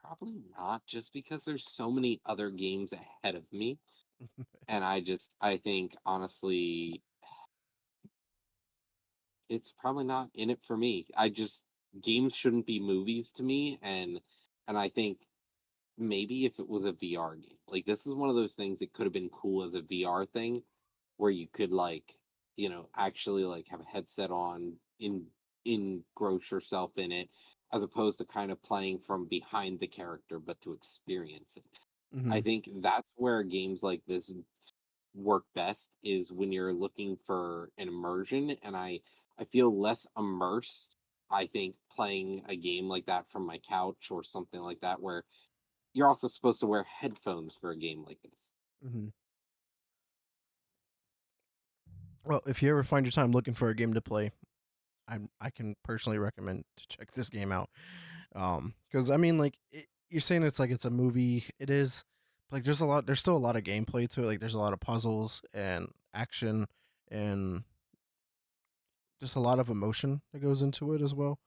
Probably not, just because there's so many other games ahead of me, and I think honestly, it's probably not in it for me. I just games shouldn't be movies to me, and I think maybe if it was a VR game, like this is one of those things that could have been cool as a VR thing, where you could like, actually like have a headset on, engross yourself in it, as opposed to kind of playing from behind the character, but to experience it. Mm-hmm. I think that's where games like this work best, is when you're looking for an immersion, and I feel less immersed, I think, playing a game like that from my couch or something like that, where you're also supposed to wear headphones for a game like this. Mm-hmm. Well, if you ever find your time looking for a game to play, I can personally recommend to check this game out. Because I mean, like you're saying, it's like it's a movie. It is. But, like there's still a lot of gameplay to it. Like there's a lot of puzzles and action and just a lot of emotion that goes into it as well.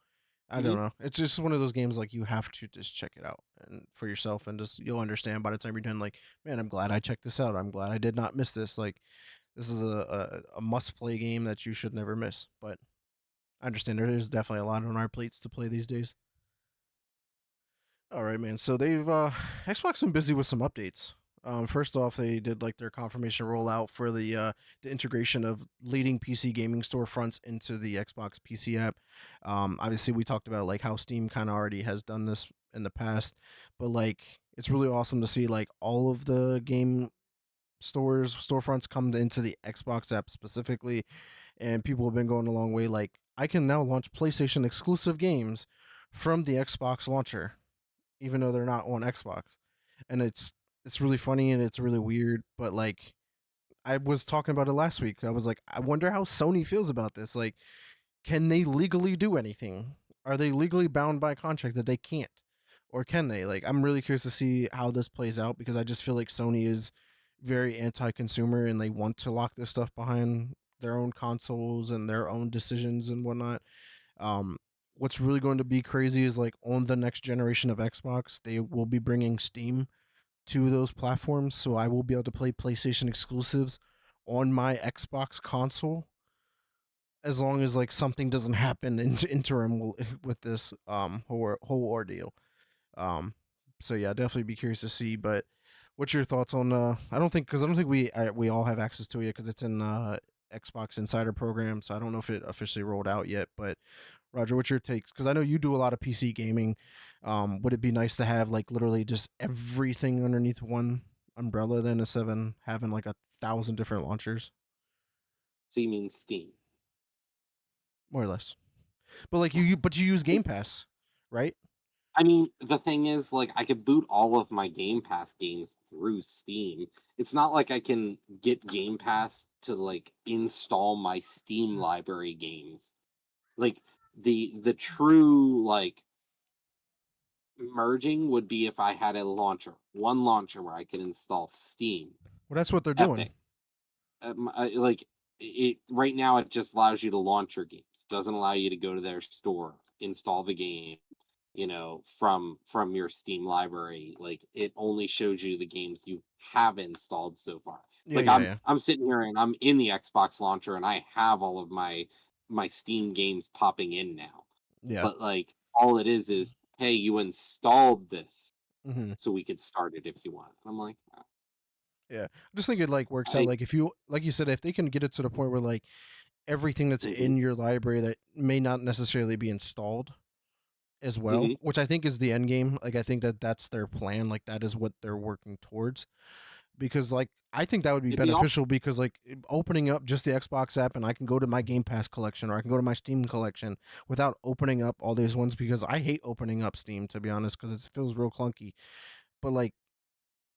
I don't Hmm. know. It's just one of those games like you have to just check it out and for yourself, and just you'll understand by the time you're done. Like, man, I'm glad I checked this out. I'm glad I did not miss this. Like, this is a must play game that you should never miss. But I understand there is definitely a lot on our plates to play these days. All right, man. So they've Xbox been busy with some updates. First off, they did like their confirmation rollout for the integration of leading PC gaming storefronts into the Xbox PC app. Obviously, we talked about like how Steam kind of already has done this in the past, but like it's really awesome to see like all of the game storefronts come into the Xbox app specifically, and people have been going a long way. Like I can now launch PlayStation exclusive games from the Xbox launcher, even though they're not on Xbox. And it's really funny and it's really weird, but like I was talking about it last week. I was like, I wonder how Sony feels about this. Like, can they legally do anything? Are they legally bound by contract that they can't? Or can they? Like, I'm really curious to see how this plays out because I just feel like Sony is very anti-consumer and they want to lock this stuff behind their own consoles and their own decisions and whatnot. um, what's really going to be crazy is like on the next generation of Xbox, they will be bringing Steam to those platforms, so I will be able to play PlayStation exclusives on my Xbox console as long as like something doesn't happen in interim with this whole ordeal. Um, so yeah, definitely be curious to see. But what's your thoughts on? I don't think we all have access to it because it's in Xbox Insider program. So I don't know if it officially rolled out yet. But Roger, what's your takes? Because I know you do a lot of PC gaming. Would it be nice to have like literally just everything underneath one umbrella then instead of having like 1,000 different launchers, So you mean Steam? more or less? But like you use Game Pass, right? I mean, the thing is, like, I could boot all of my Game Pass games through Steam. It's not like I can get Game Pass to like install my Steam library games. Like the true like merging would be if I had a launcher, one launcher where I could install Steam, Well, that's what they're doing. Epic. Like it right now, it just allows you to launch your games. It doesn't allow you to go to their store, install the game, from your Steam library. Like it only shows you the games you have installed so far. Yeah, Like yeah, I'm yeah, I'm sitting here and I'm in the Xbox launcher and I have all of my Steam games popping in now. yeah. But like all it is hey, you installed this Hmm. so we could start it if you want. I'm like, Yeah, I just think it like works out. I Like if you, like you said, if they can get it to the point where like everything that's mhm, in your library that may not necessarily be installed as well, mhm. which I think is the end game. Like I think that that's their plan. Like that is what they're working towards. Because like I think that would be It'd be awesome. beneficial because like opening up just the Xbox app and I can go to my Game Pass collection or I can go to my Steam collection without opening up all these ones because I hate opening up Steam to be honest because it feels real clunky. But like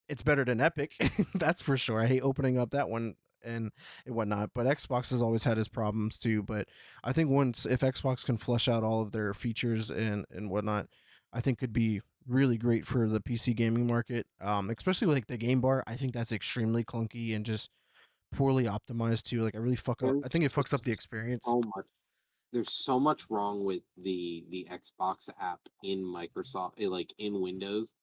it's better than Epic, that's for sure. I hate opening up that one and whatnot. But Xbox has always had its problems too. But I think once if Xbox can flesh out all of their features and whatnot, I think could be really great for the PC gaming market. Especially like the game bar. I think that's extremely clunky and just poorly optimized too. Like I really fuck up. I There's think it fucks up the just experience. so much there's so much wrong with the Xbox app in Microsoft, like in Windows,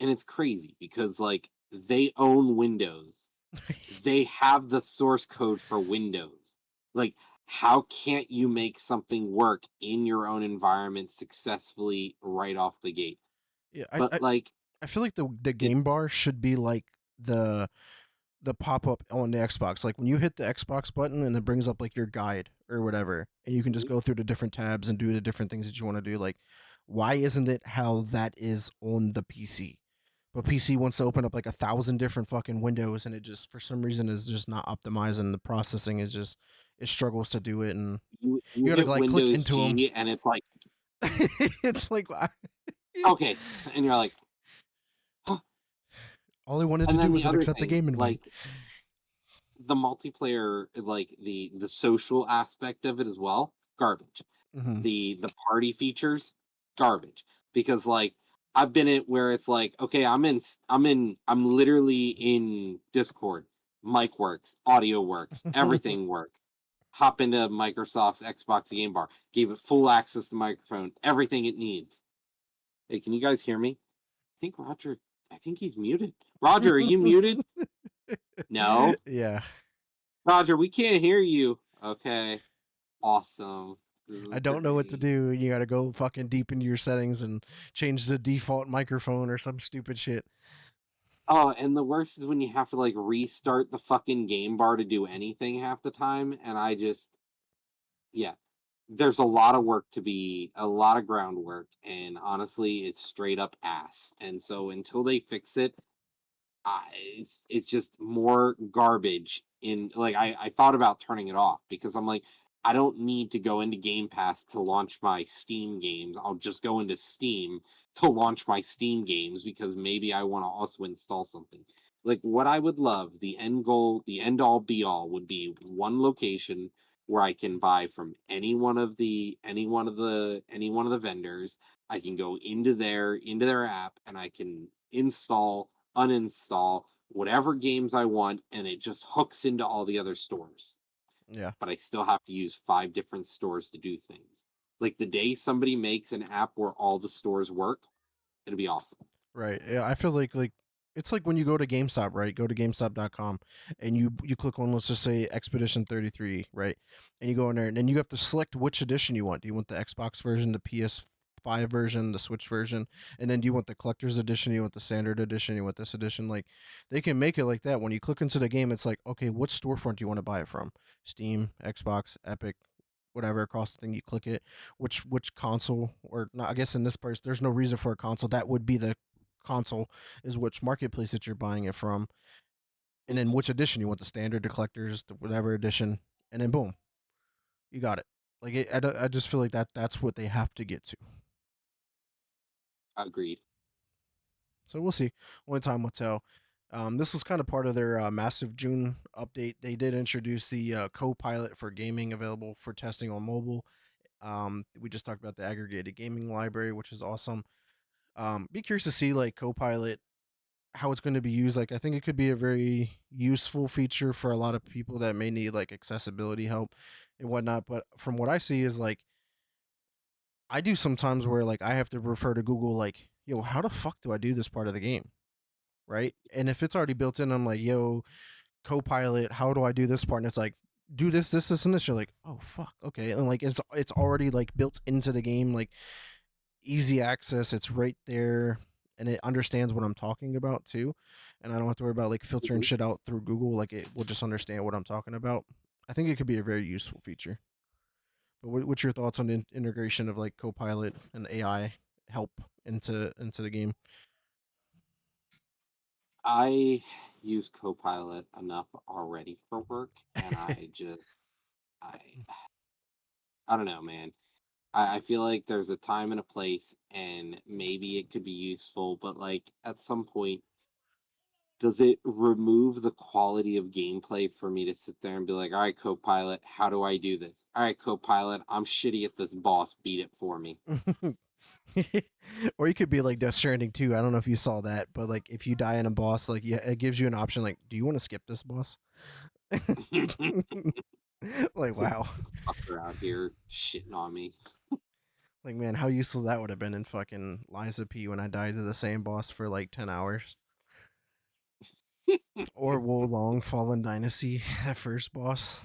and it's crazy because like they own Windows. They have the source code for Windows. Like how can't you make something work in your own environment successfully right off the gate? Yeah, But like I feel like the game it's bar should be like the the pop up on the Xbox. Like when you hit the Xbox button and it brings up like your guide or whatever, and you can just Mhm. go through the different tabs and do the different things that you want to do. Like, why isn't it how that is on the PC? But PC wants to open up like 1,000 different fucking windows, and it just for some reason is just not optimized, and the processing is just it struggles to do it, and you you gotta hit like click Windows into them. G and it's like, It's like okay, and you're like, huh. all they wanted to And do then was the an other accept the thing, game invite. like the multiplayer, like the social aspect of it as well, garbage. Hmm. The party features, garbage. Because like I've been it where it's like, okay, I'm literally in Discord. Mic works, audio works, everything works. Hop into Microsoft's Xbox Game Bar, gave it full access to microphone, everything it needs. Hey, can you guys hear me? I think he's muted. Roger, are you muted? No. Yeah. Roger, we can't hear you. Okay. Awesome. This is I don't know what to great. do. You gotta go fucking deep into your settings and change the default microphone or some stupid shit. Oh, and the worst is when you have to like restart the fucking game bar to do anything half the time. And I just, yeah, there's a lot of work to be, a lot of groundwork. And honestly, it's straight up ass. And so until they fix it, it's just more garbage in like I thought about turning it off because I'm like I don't need to go into Game Pass to launch my Steam games. I'll just go into Steam to launch my Steam games because maybe I want to also install something. Like what I would love, the end goal, the end all be all would be one location where I can buy from any one of the vendors. I can go into their app and I can install uninstall whatever games I want, and it just hooks into all the other stores. Yeah. But I still have to use 5 different stores to do things. Like the day somebody makes an app where all the stores work, it'll be awesome. Right. Yeah. I feel like It's like when you go to GameStop, right? Go to GameStop.com and you click on, let's just say, Expedition 33, right? And you go in there and then you have to select which edition you want. Do you want the Xbox version, the PS5 version, the Switch version, and then do you want the collector's edition, you want the standard edition, you want this edition? Like they can make it like that. When you click into the game, it's like, okay, what storefront do you want to buy it from? Steam, Xbox, Epic, whatever across the thing. You click it, which console, or not, I guess in this place there's no reason for a console. That would be the console, is which marketplace that you're buying it from, and then which edition you want, the standard, the collectors, the whatever edition, and then boom, you got it. Like I just feel like that's what they have to get to. Agreed. So we'll see. Only time will tell. This was kind of part of their massive June update. They did introduce the co-pilot for gaming available for testing on mobile. We just talked about the aggregated gaming library, which is awesome. Be curious to see like Copilot, how it's going to be used. Like I think it could be a very useful feature for a lot of people that may need like accessibility help and whatnot. But from what I see is like I do sometimes where like I have to refer to Google like, yo, how the fuck do I do this part of the game? Right. And if it's already built in, I'm like, yo, Copilot, how do I do this part? And it's like, do this, and this. You're like, oh fuck, okay. And like it's already like built into the game, like easy access. It's right there, and it understands what I'm talking about too. And I don't have to worry about like filtering Mhm. shit out through Google. Like it will just understand what I'm talking about. I think it could be a very useful feature. But what's your thoughts on the integration of like Copilot and AI help into the game? I use Copilot enough already for work, and I I don't know, man. I feel like there's a time and a place, and maybe it could be useful, but like at some point, does it remove the quality of gameplay for me to sit there and be like, all right, Copilot, how do I do this? All right, Copilot, I'm shitty at this boss, beat it for me. Or you could be like Death Stranding too. I don't know if you saw that, but like if you die in a boss, like yeah, it gives you an option. Like, do you want to skip this boss? Like wow, Fucker out here shitting on me. like man, how useful that would have been in fucking Liza P when I died to the same boss for like 10 hours. Or Wo Long Fallen Dynasty, that first boss.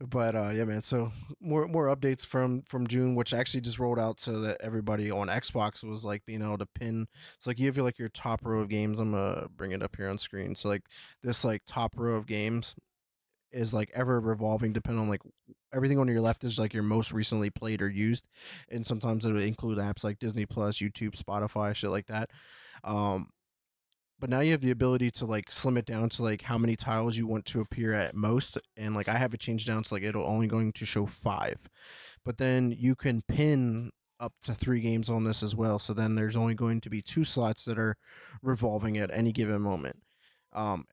But yeah, man. So more updates from June, which actually just rolled out so that everybody on Xbox was like being able to pin. It's like you have like your top row of games. I'm gonna bring it up here on screen. So like this like top row of games is like ever revolving, depending on like everything on your left is like your most recently played or used, and sometimes it'll include apps like Disney Plus, YouTube, Spotify, shit like that. Um, but now you have the ability to like slim it down to like how many tiles you want to appear at most, and like I have it changed down to like it'll only going to show 5, but then you can pin up to 3 games on this as well, so then there's only going to be 2 slots that are revolving at any given moment.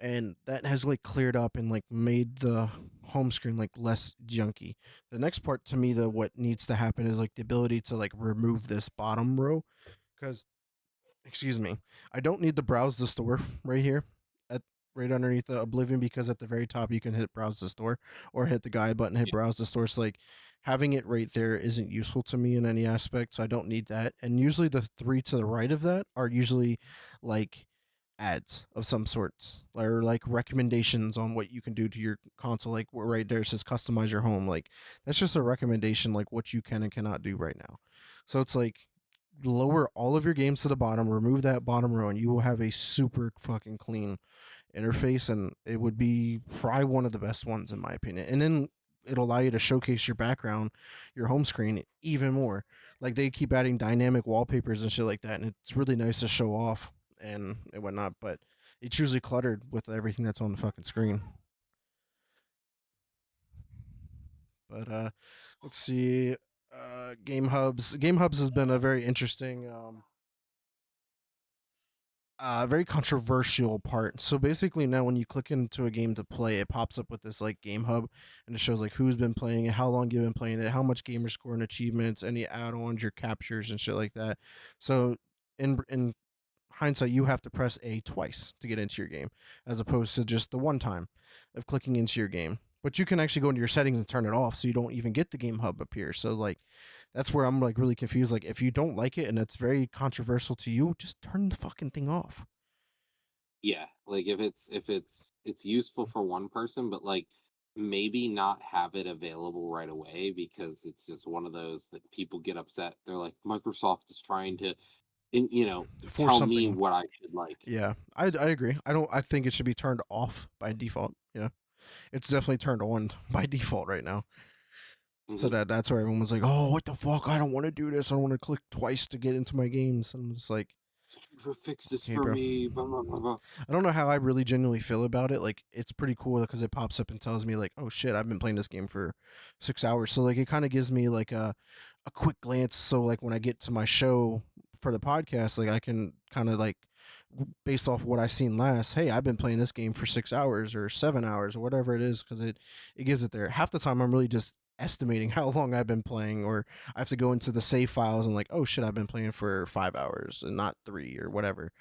And that has like cleared up and like made the home screen like less junky. The next part to me, the what needs to happen is like the ability to like remove this bottom row, because excuse me, I don't need to browse the store right here at right underneath the Oblivion, because at the very top you can hit browse the store or hit the guide button, hit Yeah. browse the store. So like having it right there isn't useful to me in any aspect. So I don't need that. And usually the 3 to the right of that are usually like ads of some sort, or like recommendations on what you can do to your console. Like right there it says customize your home. Like that's just a recommendation, like what you can and cannot do right now. So it's like lower all of your games to the bottom, remove that bottom row, and you will have a super fucking clean interface, and it would be probably one of the best ones in my opinion. And then it'll allow you to showcase your background, your home screen even more. Like they keep adding dynamic wallpapers and shit like that, and it's really nice to show off and whatnot. But it's usually cluttered with everything that's on the fucking screen. But let's see. Game Hubs. Game Hubs has been a very interesting very controversial part. So basically, now when you click into a game to play, it pops up with this like game hub, and it shows like who's been playing it, how long you've been playing it, how much gamer score and achievements, any add-ons, your captures and shit like that. So in hindsight, you have to press A twice to get into your game, as opposed to just the one time of clicking into your game. but you can actually go into your settings and turn it off, so you don't even get the game hub up here. So like, that's where I'm like really confused. Like, if you don't like it and it's very controversial to you, just turn the fucking thing off. Yeah, like if it's useful for one person, but like maybe not have it available right away because it's just one of those that people get upset. They're like, Microsoft is trying to, Force tell me something. what I should like. Yeah, I agree. I think it should be turned off by default. Yeah, it's definitely turned on by default right now. So Hmm. that's where everyone was like, "Oh, what the fuck? I don't want to do this. I don't want to click twice to get into my games." And I'm just like, Fix this "Okay, for bro." me. Blah, blah, blah, blah. I don't know how I really genuinely feel about it. Like, it's pretty cool because it pops up and tells me like, "Oh shit, I've been playing this game for 6 hours." So like, it kind of gives me like a quick glance. So like, when I get to my show for the podcast, like I can kind of like, based off what I seen last, hey, I've been playing this game for 6 hours or 7 hours or whatever it is, because it gives it there. Half the time, I'm really just estimating how long I've been playing, or I have to go into the save files and like, oh shit, I've been playing for 5 hours and not three or whatever.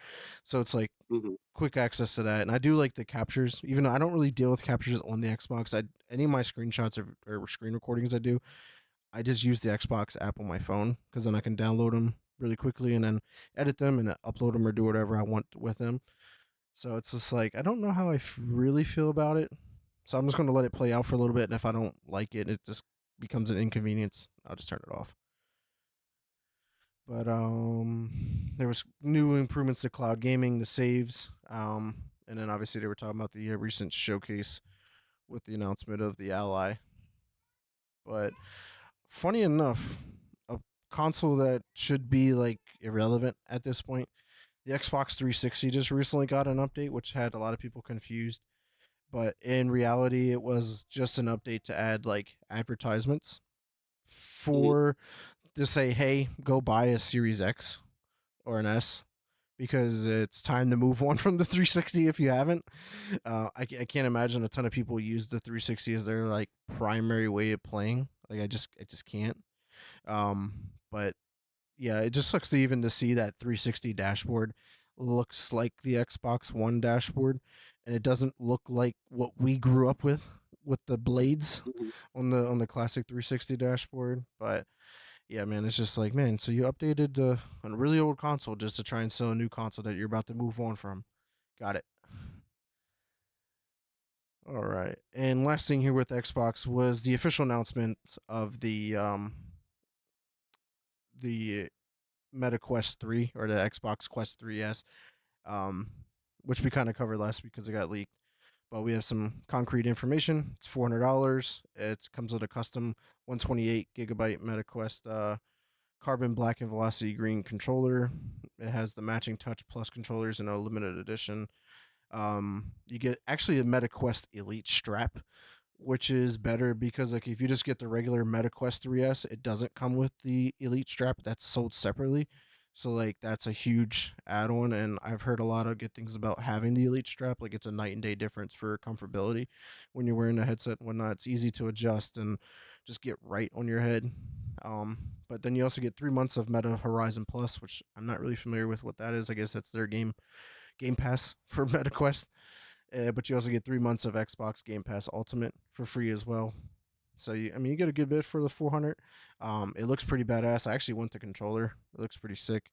So it's like Hmm. quick access to that. And I do like the captures, even though I don't really deal with captures on the Xbox. I Any of my screenshots or screen recordings I do, I just use the Xbox app on my phone because then I can download them really quickly and then edit them and upload them or do whatever I want with them. So it's just like, I don't know how really feel about it. So I'm just going to let it play out for a little bit, and if I don't like it, it just becomes an inconvenience. I'll just turn it off. But there was new improvements to cloud gaming, the saves, and then obviously they were talking about the recent showcase with the announcement of the Ally. But funny enough, a console that should be like irrelevant at this point, the Xbox 360 just recently got an update, which had a lot of people confused. But in reality, it was just an update to add like advertisements Hmm. for to say, hey, go buy a Series X or an S because it's time to move on from the 360 if you haven't. I can't imagine a ton of people use the 360 as their like primary way of playing. Like I just can't. But yeah, it just sucks to even to see that 360 dashboard looks like the Xbox One dashboard, and it doesn't look like what we grew up with the blades Hmm. on the classic 360 dashboard. But yeah, man, it's just like, man, so you updated a really old console just to try and sell a new console that you're about to move on from. Got it. All right. And last thing here with Xbox was the official announcement of the Meta Quest 3 or the Xbox Quest 3S, um, which we kind of covered last week because it got leaked. But we have some concrete information. It's $400. It comes with a custom 128 gigabyte Meta Quest carbon black and velocity green controller. It has the matching touch plus controllers in a limited edition. You get actually a Meta Quest Elite strap, which is better because like if you just get the regular Meta Quest 3S, it doesn't come with the Elite strap. That's sold separately. So like that's a huge add-on, and I've heard a lot of good things about having the Elite strap. Like it's a night and day difference for comfortability when you're wearing a headset and whatnot. It's easy to adjust and just get right on your head. But then you also get 3 months of Meta Horizon Plus, which I'm not really familiar with what that is. I guess that's their Game Pass for Meta Quest. But you also get 3 months of Xbox Game Pass Ultimate for free as well. So I mean, you get a good bit for the 400. It looks pretty badass. I actually want the controller. It looks pretty sick.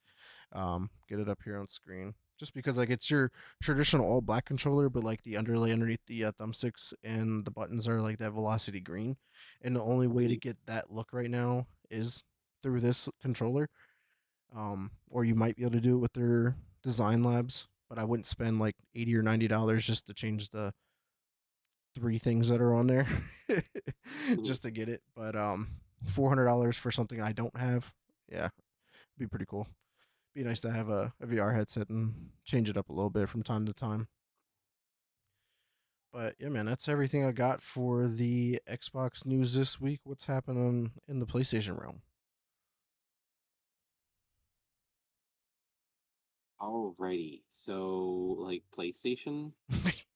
Get it up here on screen. Just because like it's your traditional all black controller, but like the underlay underneath the thumbsticks and the buttons are like that velocity green, and the only way to Hmm. get that look right now is through this controller. Or you might be able to do it with their design labs, but I wouldn't spend like $80 or $90 just to change the three things that are on there Hmm. just to get it. But $400 for something I don't have, yeah, be pretty cool. Be nice to have a VR headset and change it up a little bit from time to time. But yeah, man, that's everything I got for the Xbox news this week. What's happening in the PlayStation realm? Alrighty. So, like PlayStation,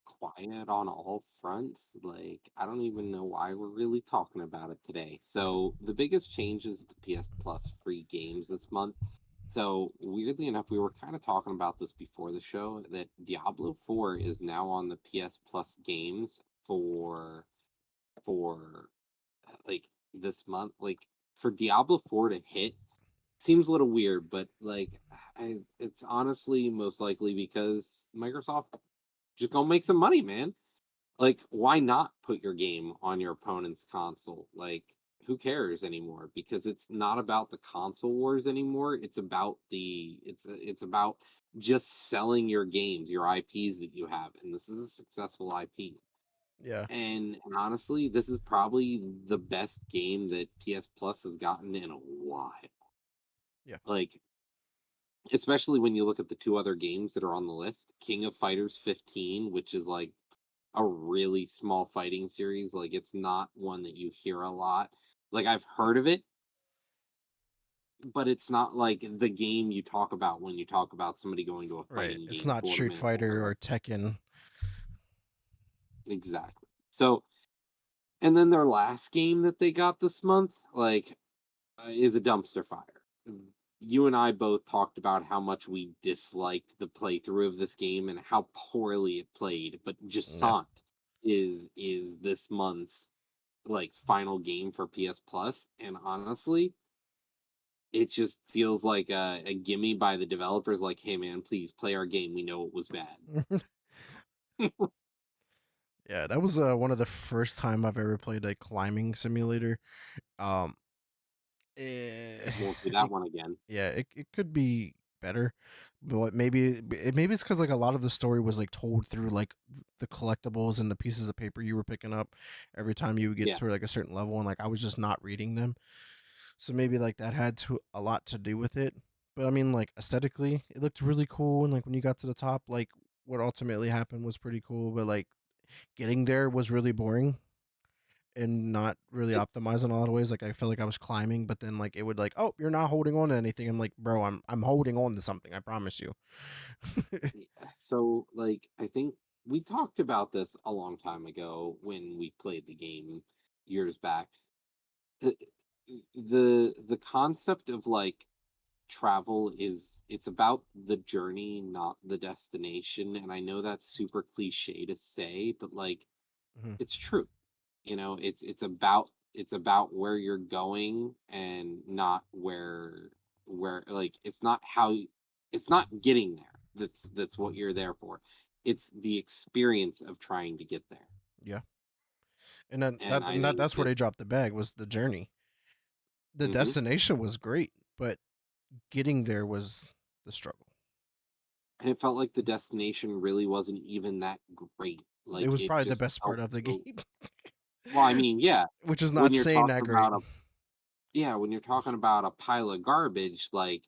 quiet on all fronts. Like, I don't even know why we're really talking about it today. So, the biggest change is the PS Plus free games this month. So, weirdly enough, we were kind of talking about this before the show that Diablo 4 is now on the PS Plus games for for like this month. Like for Diablo 4 to hit seems a little weird, but like it's honestly most likely because Microsoft just gonna make some money, man. Like, why not put your game on your opponent's console? Like, who cares anymore? Because it's not about the console wars anymore. It's about it's about just selling your games, your IPs that you have, and this is a successful IP. Yeah, And honestly, this is probably the best game that PS Plus has gotten in a while. yeah, Like, especially when you look at the two other games that are on the list, King of Fighters 15, which is like a really small fighting series. Like it's not one that you hear a lot. Like I've heard of it, but it's not like the game you talk about when you talk about somebody going to a right. fighting It's game not Street tournament or Fighter whatever. or Tekken. Exactly. So, and then their last game that they got this month, like, is a dumpster fire. You and I both talked about how much we disliked the playthrough of this game and how poorly it played, but Yeah, Jusant is this month's like final game for PS Plus, and honestly, it just feels like a gimme by the developers. Like, hey man, please play our game. We know it was bad. yeah. That was one of the first time I've ever played a climbing simulator. Um, Won't do that it, one again. yeah, it could be better, but maybe it's because like a lot of the story was like told through like the collectibles and the pieces of paper you were picking up every time you would get Yeah, to like a certain level, and like I was just not reading them, so maybe like that had to a lot to do with it. But I mean, like aesthetically, it looked really cool, and like when you got to the top, like what ultimately happened was pretty cool, but like getting there was really boring and not really it's optimized in a lot of ways. Like I felt like I was climbing, but then like it would like, oh, you're not holding on to anything. I'm like, bro, I'm holding on to something. I promise you. so like I think we talked about this a long time ago when we played the game years back. Uh, the concept of like travel is it's about the journey, not the destination. And I know that's super cliche to say, but like Mhm. it's true. You know, it's about where you're going and not where like it's not getting there. That's what you're there for. It's the experience of trying to get there. Yeah, and then And I think that's where they that's dropped the bag was the journey. The mhm. destination was great, but getting there was the struggle. And it felt like the destination really wasn't even that great. It Like was it probably the just best part felt of the so game, well, I mean, yeah, which is when not you're saying talking that great. about a yeah, when you're talking about a pile of garbage, like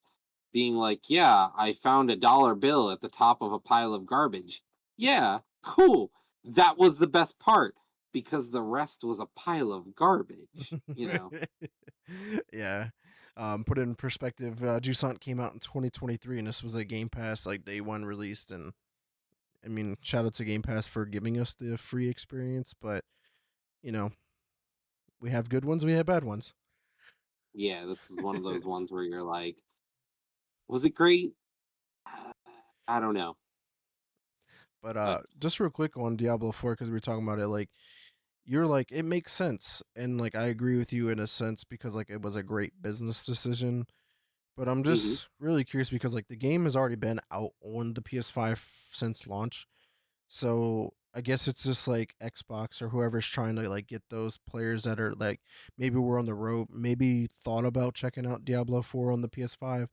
being like, yeah, I found a dollar bill at the top of a pile of garbage. Yeah, cool. That was the best part because the rest was a pile of garbage, you know? Yeah. Put it in perspective, Jusant came out in 2023, and this was a Game Pass like day one released. And I mean, shout out to Game Pass for giving us the free experience, but you know, we have good ones, we have bad ones. Yeah, this was one of those ones where you're like, was it great? Uh, I don't know. But But just real quick on Diablo 4, because we were talking about it, like you're like it makes sense, and like I agree with you in a sense because like it was a great business decision. But I'm mhm, just really curious because like the game has already been out on the PS5 since launch. So I guess it's just like Xbox or whoever's trying to like get those players that are like maybe were on the road, maybe thought about checking out Diablo 4 on the PS5,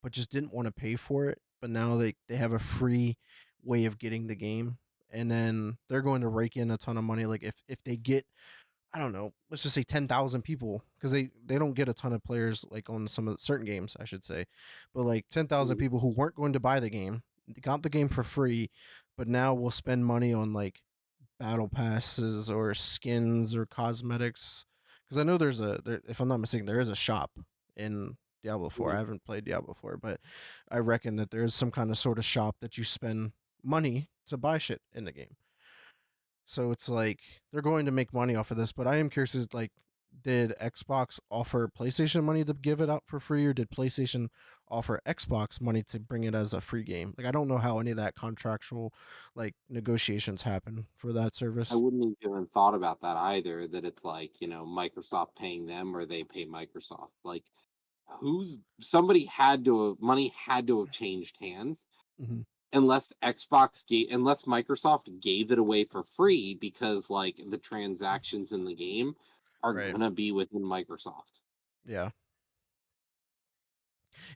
but just didn't want to pay for it. But now they have a free way of getting the game. And then they're going to rake in a ton of money. Like if they get, I don't know, let's just say 10,000 people, because they don't get a ton of players like on some of the certain games, I should say, but like 10,000 mhm, people who weren't going to buy the game, got the game for free, but now will spend money on like battle passes or skins or cosmetics. Because I know if I'm not mistaken, there is a shop in Diablo 4. I mhm. haven't played Diablo 4, but I reckon that there is some kind of sort of shop that you spend money to buy shit in the game. So it's like they're going to make money off of this, but I am curious is like did Xbox offer PlayStation money to give it out for free, or did PlayStation offer Xbox money to bring it as a free game? Like, I don't know how any of that contractual like negotiations happen for that I service. wouldn't have even thought about that either, that it's like, Microsoft paying them or they pay Microsoft. Like, who's somebody had to have money had to have changed hands Hmm. unless Microsoft gave it away for free because like the transactions in the game are Right. gonna be within Microsoft. Yeah.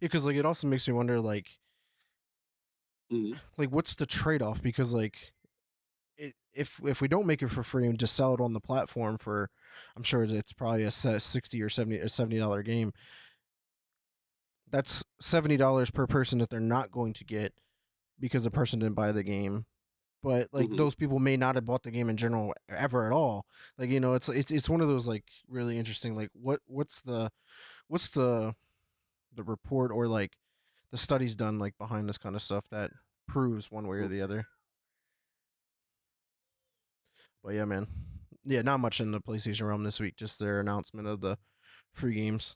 Because like it also makes me wonder Mhm, like what's the trade off? Because like if we don't make it for free and just sell it on the platform for, I'm sure that it's probably a 60 or 70 game. That's $70 per person that they're not going to get because the person didn't buy the game. But like mhm. those people may not have bought the game in general ever at all. Like it's one of those like really interesting. Like what's the report or like the studies done like behind this kind of stuff that proves one way or Mm. the other. But yeah, man. Yeah, not much in the PlayStation realm this week. Just their announcement of the free games.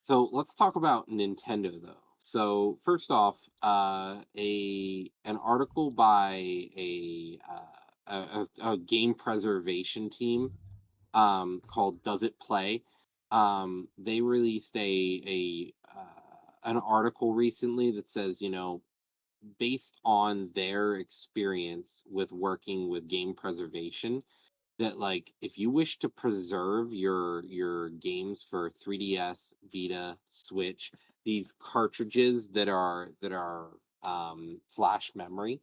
So let's talk about Nintendo though. So first off, a an article by a game preservation team called Does It Play? They released an article recently that says, based on their experience with working with game preservation, that like if you wish to preserve your games for 3DS, Vita, Switch, these cartridges that are flash memory,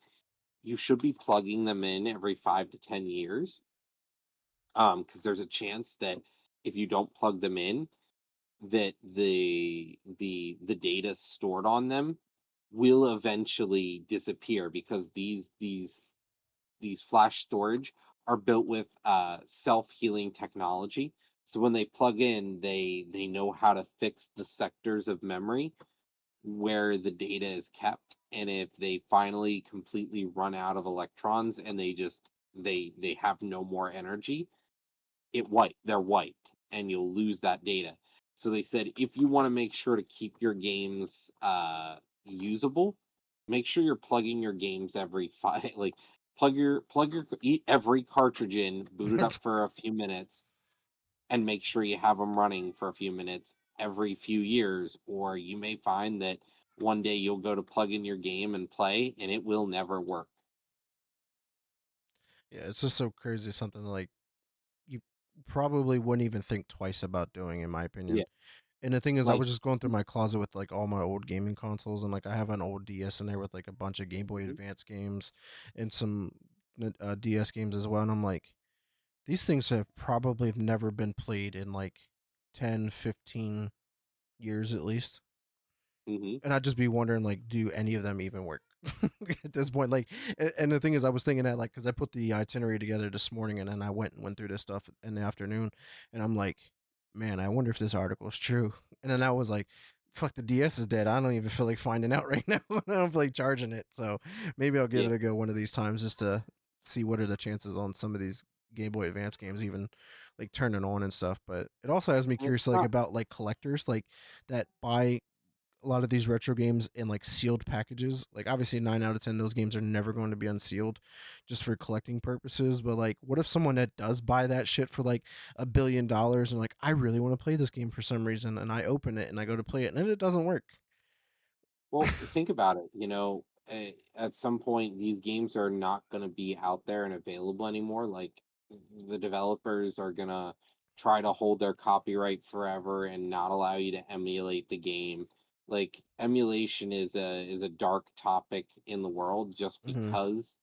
you should be plugging them in every 5 to 10 years, because there's a chance that if you don't plug them in, that the data stored on them will eventually disappear, because these flash storage are built with self-healing technology. So when they plug in, they know how to fix the sectors of memory where the data is kept, and if they finally completely run out of electrons and they have no more energy, they're wiped and you'll lose that data. So they said if you want to make sure to keep your games usable, make sure you're plugging your games every five like every cartridge in, boot it up for a few minutes, and make sure you have them running for a few minutes every few years, or you may find that one day you'll go to plug in your game and play and it will never work. Yeah, it's just so crazy. Something like you probably wouldn't even think twice about doing, in my opinion. Yeah, And the thing is, I like was just going through my closet with like all my old gaming consoles, and like I have an old DS in there with like a bunch of Game Boy mhm, Advance games and some DS games as well. And I'm like, these things have probably never been played in like 10, 15 years at least. mhm, And I'd just be wondering, like, do any of them even work at this point? Like, and the thing is, I was thinking that, like, because I put the itinerary together this morning, and then I went through this stuff in the afternoon, and I'm like, man, I wonder if this article is true. And then I was like, fuck, the DS is dead. I don't even feel like finding out right now. I don't feel like charging it. So maybe I'll give yeah. it a go one of these times just to see what are the chances on some of these Game Boy Advance games even like turning on and stuff. But it also has me And it's curious, like, not about like collectors, like that buy a lot of these retro games in like sealed packages. Like obviously 9 out of 10 those games are never going to be unsealed just for collecting purposes. But like what if someone that does buy that shit for like $1 billion and like I really want to play this game for some reason and I open it and I go to play it and it doesn't work. Well, think about it. At some point, these games are not going to be out there and available anymore. Like, the developers are going to try to hold their copyright forever and not allow you to emulate the game. Like, emulation is a dark topic in the world, just Hmm. because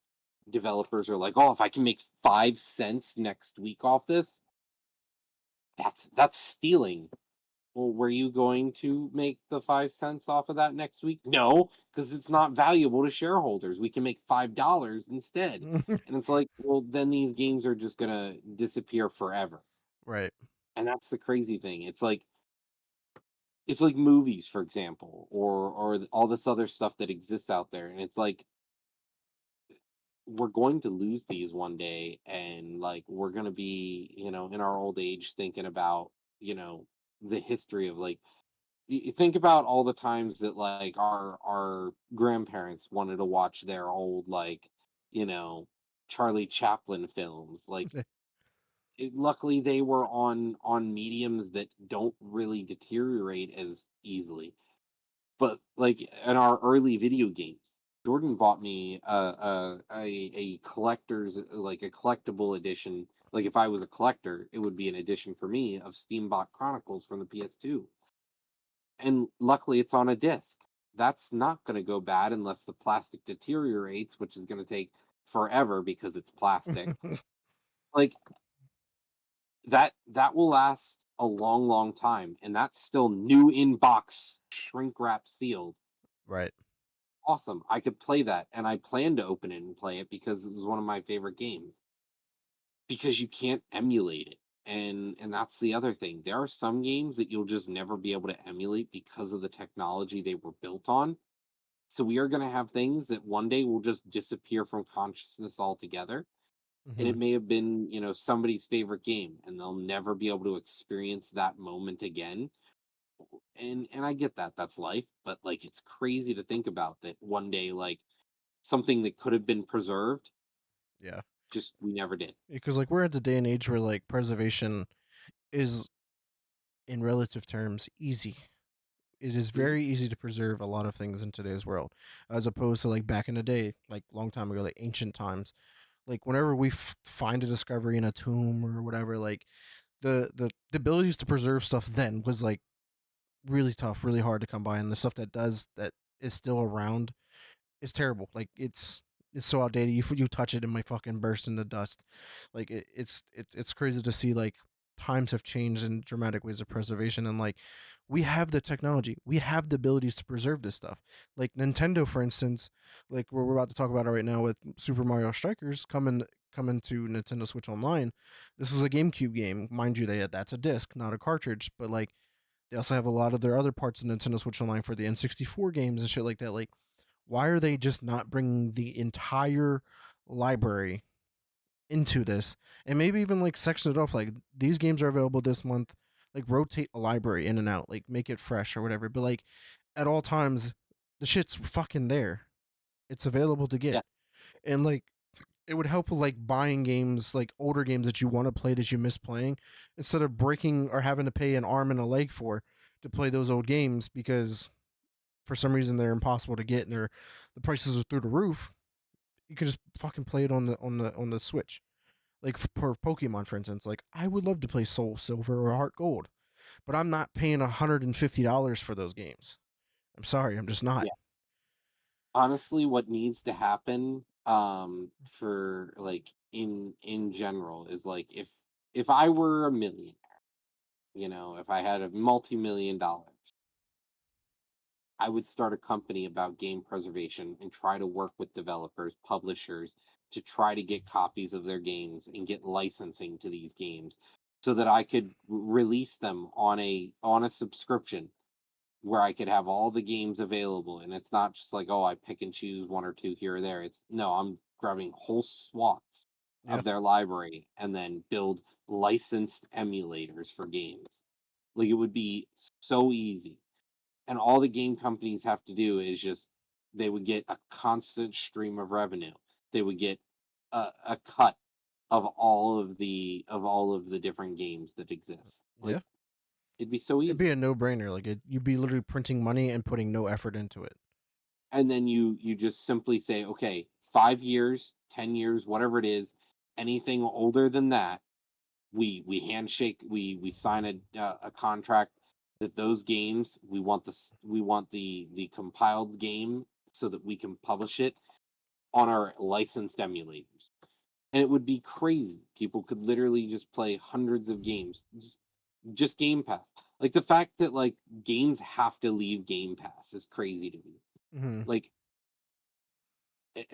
developers are like, oh, if I can make 5 cents next week off this, that's stealing. Well, were you going to make the 5 cents off of that next week? No, because it's not valuable to shareholders. We can make $5 instead. And it's like, well, then these games are just gonna disappear forever. Right. And that's the crazy thing. It's like movies, for example, or all this other stuff that exists out there. And it's like we're going to lose these one day, and like we're going to be, in our old age thinking about, you know, the history of like you think about all the times that like our grandparents wanted to watch their old like, you know, Charlie Chaplin films. Like luckily they were on mediums that don't really deteriorate as easily. But like in our early video games, Jordan bought me a collector's, like a collectible edition. Like if I was a collector, it would be an edition for me of Steambot Chronicles from the PS2. And luckily it's on a disc. That's not going to go bad unless the plastic deteriorates, which is going to take forever because it's plastic. Like that will last a long, long time, and that's still new in box, shrink wrap sealed. Right. Awesome. I could play that, and I plan to open it and play it because it was one of my favorite games. Because you can't emulate it. And that's the other thing. There are some games that you'll just never be able to emulate because of the technology they were built on. So we are going to have things that one day will just disappear from consciousness altogether. And Hmm. it may have been, somebody's favorite game, and they'll never be able to experience that moment again. And I get that. That's life, but like it's crazy to think about that one day like something that could have been preserved, Yeah. just we never did. Because like we're at the day and age where like preservation is in relative terms easy. It is Mhm. very easy to preserve a lot of things in today's world, as opposed to like back in the day, like long time ago, like ancient times. Like whenever we find a discovery in a tomb or whatever, like the abilities to preserve stuff then was like really tough, really hard to come by, and the stuff that is still around is terrible. Like it's so outdated. You touch it, it might fucking burst into dust. Like it's crazy to see like times have changed in dramatic ways of preservation, and like we have the technology, we have the abilities to preserve this stuff. Like Nintendo, for instance, like what we're about to talk about it right now with Super Mario Strikers coming to Nintendo Switch Online. This is a GameCube game, mind you. That's a disc, not a cartridge, but like they also have a lot of their other parts of Nintendo Switch Online for the N64 games and shit like that. Like why are they just not bringing the entire library into this and maybe even like section it off like these games are available this month, like rotate a library in and out, like make it fresh or whatever, but like at all times the shit's fucking there, it's available to get. Yeah. And like it would help with like buying games, like older games that you want to play that you miss playing, instead of breaking or having to pay an arm and a leg for to play those old games because for some reason they're impossible to get and the prices are through the roof. You can just fucking play it on the Switch. Like for Pokemon, for instance, like I would love to play Soul Silver or Heart Gold, but I'm not paying $150 for those games. I'm sorry, I'm just not. Yeah. Honestly, what needs to happen for like in general is like if I were a millionaire, if I had a multi-million dollars, I would start a company about game preservation and try to work with developers, publishers to try to get copies of their games and get licensing to these games so that I could release them on a subscription where I could have all the games available. And it's not just like, oh, I pick and choose one or two here or there. It's no, I'm grabbing whole swaths Yeah. of their library and then build licensed emulators for games. Like it would be so easy. And all the game companies have to do is just they would get a constant stream of revenue. They would get a cut of all of the different games that exist. Yeah. Like it'd be so It'd be easy. a no brainer. Like you'd be literally printing money and putting no effort into it. And then you just simply say, okay, 5 years, 10 years, whatever it is, anything older than that, we handshake, we sign a contract that those games we want the compiled game so that we can publish it on our licensed emulators. And it would be crazy. People could literally just play hundreds of games, just Game Pass. Like the fact that like games have to leave Game Pass is crazy to me. Hmm. Like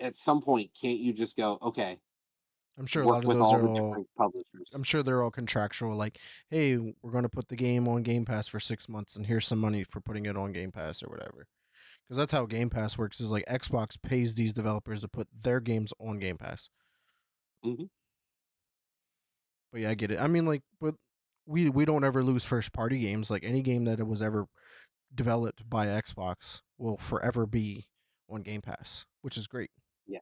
at some point, can't you just go, okay, I'm sure a work lot of with those all are the all. different publishers? I'm sure they're all contractual. Like, hey, we're going to put the game on Game Pass for 6 months, and here's some money for putting it on Game Pass or whatever. because that's how Game Pass works. Is like Xbox pays these developers to put their games on Game Pass. Hmm. But yeah, I get it. I mean, like, but we don't ever lose first party games. Like any game that was ever developed by Xbox will forever be on Game Pass, which is great. Yeah.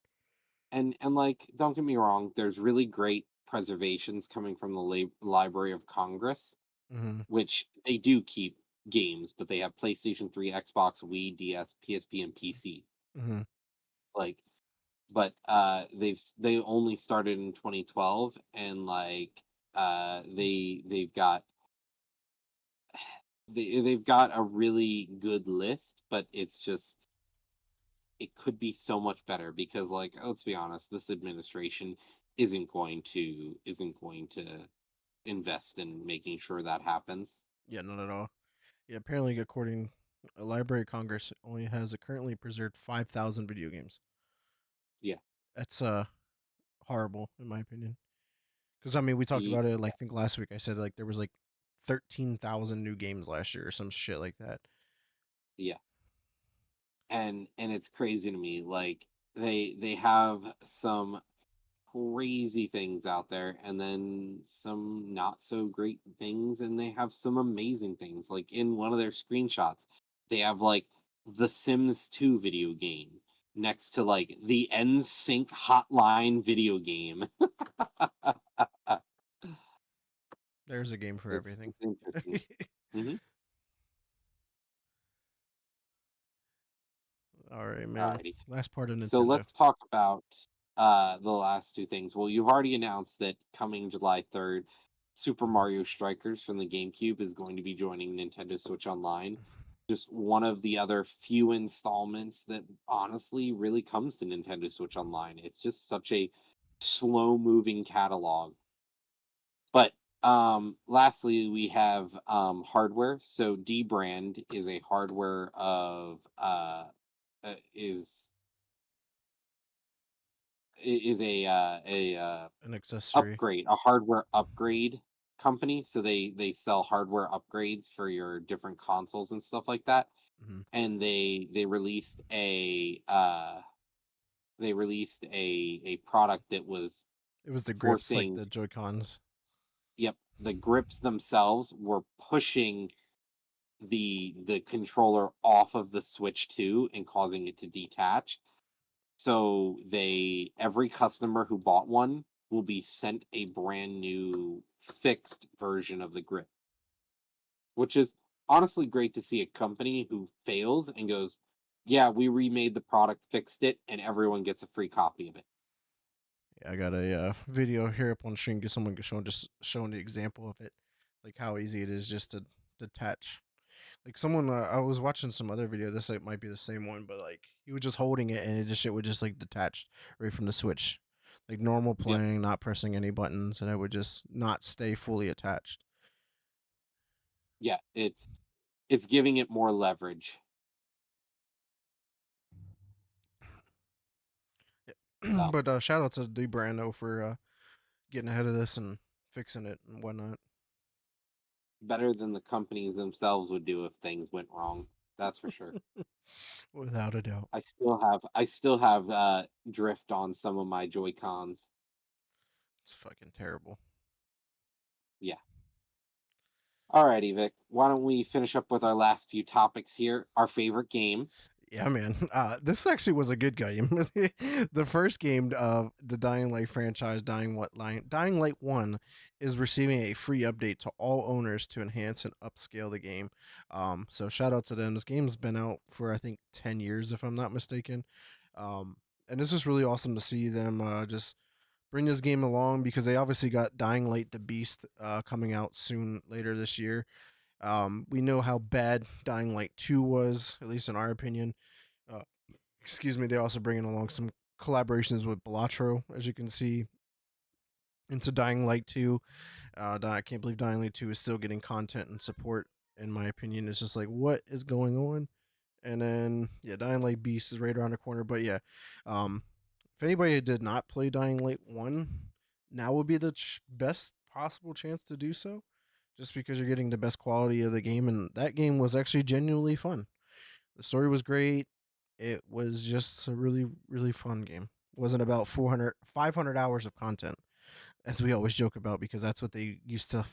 And like, don't get me wrong, there's really great preservations coming from the Library of Congress, Mm-hmm. which they do keep games, but they have PlayStation 3, Xbox, Wii, DS, PSP, and PC. Mm-hmm. Like, but they only started in 2012, and like they've got they've got a really good list, but it's just it could be so much better because, like, let's be honest, this administration isn't going to invest in making sure that happens. Yeah, not at all. Yeah, apparently, according Library of Congress only has currently preserved 5,000 video games. Yeah. That's horrible in my opinion. Because I mean, we talked Ye- about it. Like, I think last week I said like there was like 13,000 new games last year or some shit like that. yeah. And it's crazy to me, like, they have some crazy things out there and then some not so great things, and they have some amazing things. Like, in one of their screenshots, they have like the Sims 2 video game next to like the NSYNC hotline video game. There's a game for everything. It's interesting. Hmm. All right, man. Alrighty. Last part of So Nintendo. let's talk about the last two things. Well, you've already announced that coming July 3rd, Super Mario Strikers from the GameCube is going to be joining Nintendo Switch Online. Just one of the other few installments that honestly really comes to Nintendo Switch Online. It's just such a slow moving catalog. But lastly, we have hardware. So D Brand is a hardware of is is a An accessory. upgrade, a hardware upgrade company. So they sell hardware upgrades for your different consoles and stuff like that. Mm-hmm. And they released a product that was It was the grips, like forcing, the Joy Cons. yep, the grips themselves were pushing the controller off of the Switch 2 and causing it to detach. So they every customer who bought one will be sent a brand new fixed version of the grip, which is honestly great to see a company who fails and goes, "Yeah, we remade the product, fixed it, and everyone gets a free copy of it." Yeah, I got a video here up on stream. Get someone showing the example of it, like how easy it is just to detach. Like someone, I was watching some other video. This like might be the same one, but like he was just holding it and it just shit would just like detach right from the switch, like normal Yep. playing, not pressing any buttons, and it would just not stay fully attached. Yeah, it's giving it more leverage. So But shout out to D Brando for getting ahead of this and fixing it and whatnot. better than the companies themselves would do if things went wrong. That's for sure. Without a doubt. I still have drift on some of my Joy Cons. It's fucking terrible. Yeah. Alrighty, Vic. Why don't we finish up with our last few topics here? Our favorite game. Yeah, man. This actually was a good game. The first game of the Dying Light franchise, Dying Light 1, is receiving a free update to all owners to enhance and upscale the game. So shout out to them. This game's been out for I think 10 years, if I'm not mistaken. Um, and it's just really awesome to see them just bring this game along because they obviously got Dying Light the Beast coming out soon later this year. We know how bad Dying Light 2 was, at least in our opinion. Uh, excuse me, they're also bringing along some collaborations with Balatro, as you can see, into Dying Light 2. I can't believe Dying Light 2 is still getting content and support, in my opinion. It's just like, what is going on? And then, yeah, Dying Light Beast is right around the corner. But yeah, um, if anybody did not play Dying Light 1, now would be the best possible chance to do so, just because you're getting the best quality of the game. And that game was actually genuinely fun. The story was great. It was just a really, really fun game. It wasn't about 500 hours of content, as we always joke about, because that's what they used to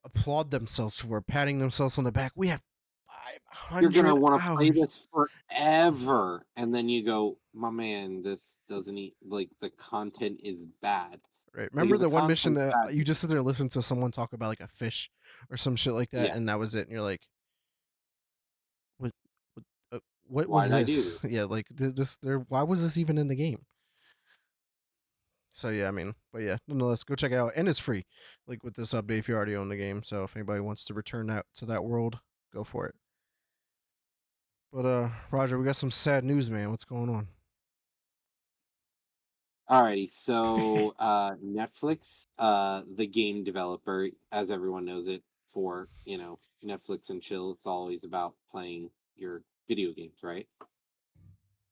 applaud themselves for, patting themselves on the back. We have You're gonna 500 wanna play hours. this forever, and then you go, "My man, this doesn't like, the content is bad." Right. Like, Remember if the the one mission content's that bad, you just sit there and listen to someone talk about like a fish or some shit like that, yeah, and that was it. And you're like, what, what, what why was did I do this? this? Yeah, like this. There. Why was this even in the game? So yeah, I mean, but yeah, nonetheless, go check it out, and it's free. Like with this update, if you already own the game, so if anybody wants to return that to that world, go for it. But Roger, we got some sad news, man. What's going on? Alrighty, so, Netflix, the game developer, as everyone knows it for, Netflix and chill, it's always about playing your video games, right?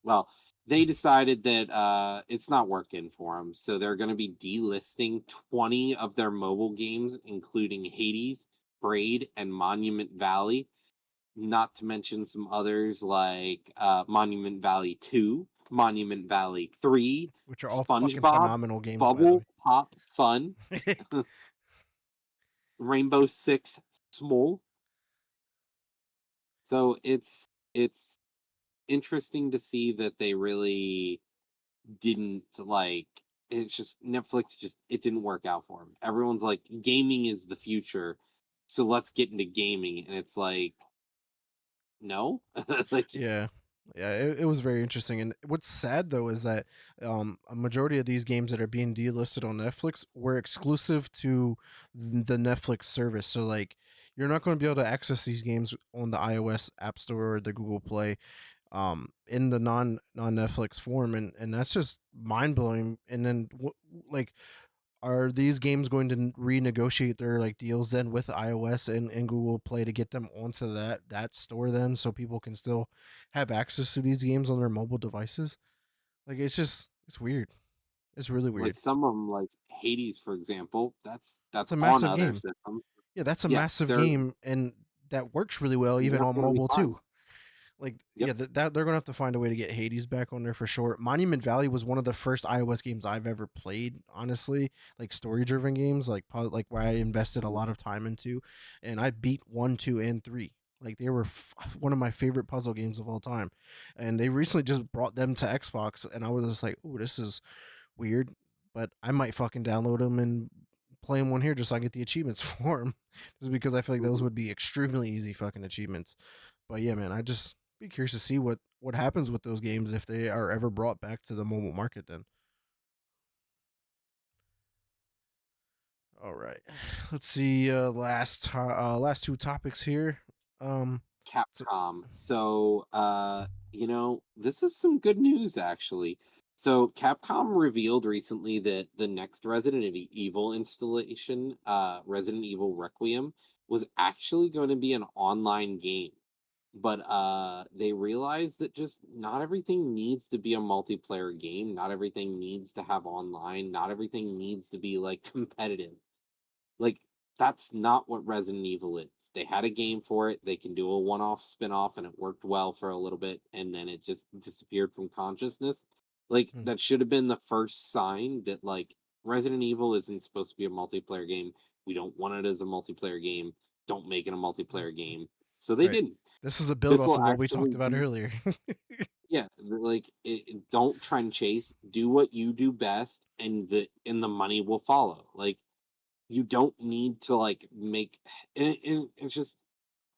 Well, they decided that it's not working for them, so they're going to be delisting 20 of their mobile games, including Hades, Braid, and Monument Valley. Not to mention some others like Monument Valley 2, Monument Valley 3, Which are all fucking SpongeBob, phenomenal games, by the Bubble way. Pop Fun, Rainbow Six Small. So it's interesting to see that they really didn't like, it's just Netflix, just it didn't work out for him. Everyone's like gaming is the future. So let's get into gaming, and it's like no. Like Yeah. Yeah, it was very interesting. And what's sad though is that a majority of these games that are being delisted on Netflix were exclusive to the Netflix service. So like you're not going to be able to access these games on the iOS App Store or the Google Play in the non Netflix form, and that's just mind blowing. And then like are these games going to renegotiate their like deals then with iOS and Google Play to get them onto that store then so people can still have access to these games on their mobile devices? Like it's weird. It's really like weird. some of them, like Hades, for example, It's that's a on massive other game. systems. Yeah, that's a Yeah, massive they're game and that works really well even they're on gonna be mobile fine. too. Like Yep. yeah, that they're gonna have to find a way to get Hades back on there for sure. Monument Valley was one of the first iOS games I've ever played. Honestly, like story driven games, like where I invested a Mhm. lot of time into, and I beat 1, 2, and 3. Like they were one of my favorite puzzle games of all time, and they recently just brought them to Xbox, and I was just like, "Ooh, this is weird," but I might fucking download them and play them on here just so I get the achievements for them, just because I feel like those Mhm. would be extremely easy fucking achievements. But yeah, man, I just be curious to see what happens with those games if they are ever brought back to the mobile market. Then, all right, let's see. Last two topics here. So, Capcom. So, this is some good news actually. So, Capcom revealed recently that the next Resident Evil installation, Resident Evil Requiem, was actually going to be an online game. But they realized that just not everything needs to be a multiplayer game. Not everything needs to have online. Not everything needs to be like competitive. Like, that's not what Resident Evil is. They had a game for it. They can do a one-off spin-off and it worked well for a little bit and then it just disappeared from consciousness. Like, hmm, that should have been the first sign that like Resident Evil isn't supposed to be a multiplayer game. We don't want it as a multiplayer game. Don't make it a multiplayer game. So they right. didn't. This is a build This off will of what we talked actually about be, earlier. yeah, like don't trend chase. Do what you do best and the money will follow. Like, you don't need to like make, and it's just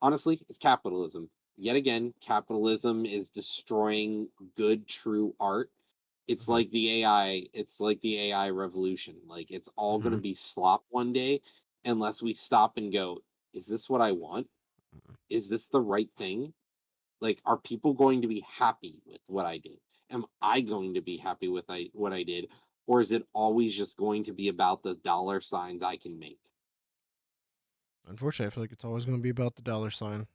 honestly it's capitalism yet again. Capitalism is destroying good true art. It's hmm like the AI revolution. Like, it's all going to hmm be slop one day unless we stop and go, is this what I want? Is this the right thing? Like, are people going to be happy with what I did? Am I going to be happy with what I did? Or is it always just going to be about the dollar signs I can make? Unfortunately, I feel like it's always going to be about the dollar sign,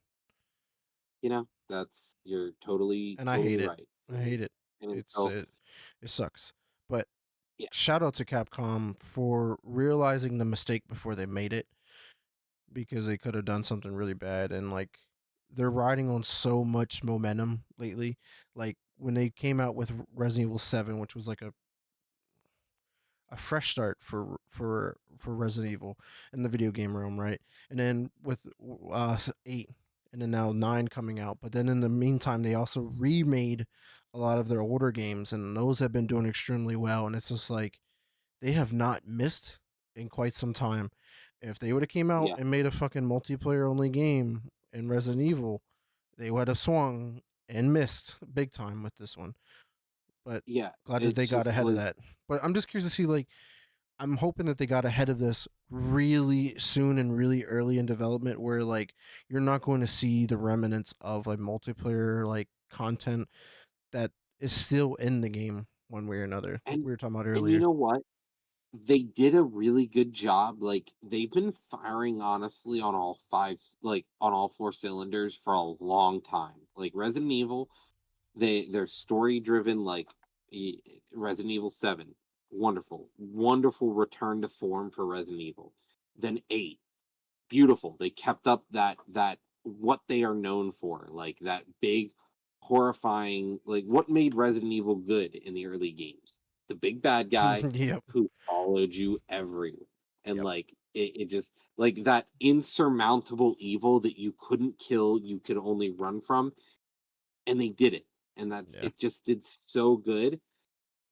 That's, you're totally, and I totally hate it. right. I hate it. And It's so, it sucks. But yeah, shout out to Capcom for realizing the mistake before they made it because they could have done something really bad and like they're riding on so much momentum lately. Like when they came out with Resident Evil 7, which was like a fresh start for Resident Evil in the video game realm, right? And then with 8 and then now 9 coming out. But then in the meantime, they also remade a lot of their older games and those have been doing extremely well, and it's just like they have not missed in quite some time. If they would have came out Yeah, and made a fucking multiplayer only game in Resident Evil, they would have swung and missed big time with this one. But yeah. glad that they It's got just ahead of like, that. But I'm just curious to see, like, I'm hoping that they got ahead of this really soon and really early in development where like you're not going to see the remnants of like multiplayer like content that is still in the game one way or another, like and we were talking about and you earlier. know what? They did a really good job. Like they've been firing honestly on all five, like on all four cylinders for a long time. Like Resident Evil, they're story driven. Like e- Resident Evil 7, wonderful, wonderful return to form for Resident Evil. Then 8, beautiful. They kept up that what they are known for, like that big, horrifying, like what made Resident Evil good in the early games. The big bad guy Yep. who followed you everywhere. And Yep. like it just like that insurmountable evil that you couldn't kill, you could only run from, and they did it. And that's Yeah. it just did so good.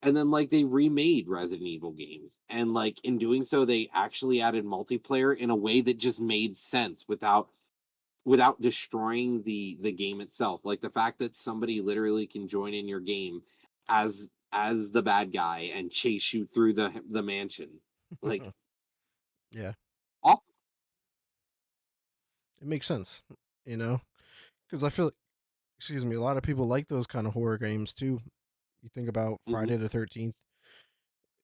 And then like they remade Resident Evil games. And like in doing so, they actually added multiplayer in a way that just made sense without destroying the game itself. Like the fact that somebody literally can join in your game as the bad guy and chase you through the mansion. Like Yeah. awesome. It makes sense, you know, because I feel like, excuse me, a lot of people like those kind of horror games too. You think about Mhm. Friday the 13th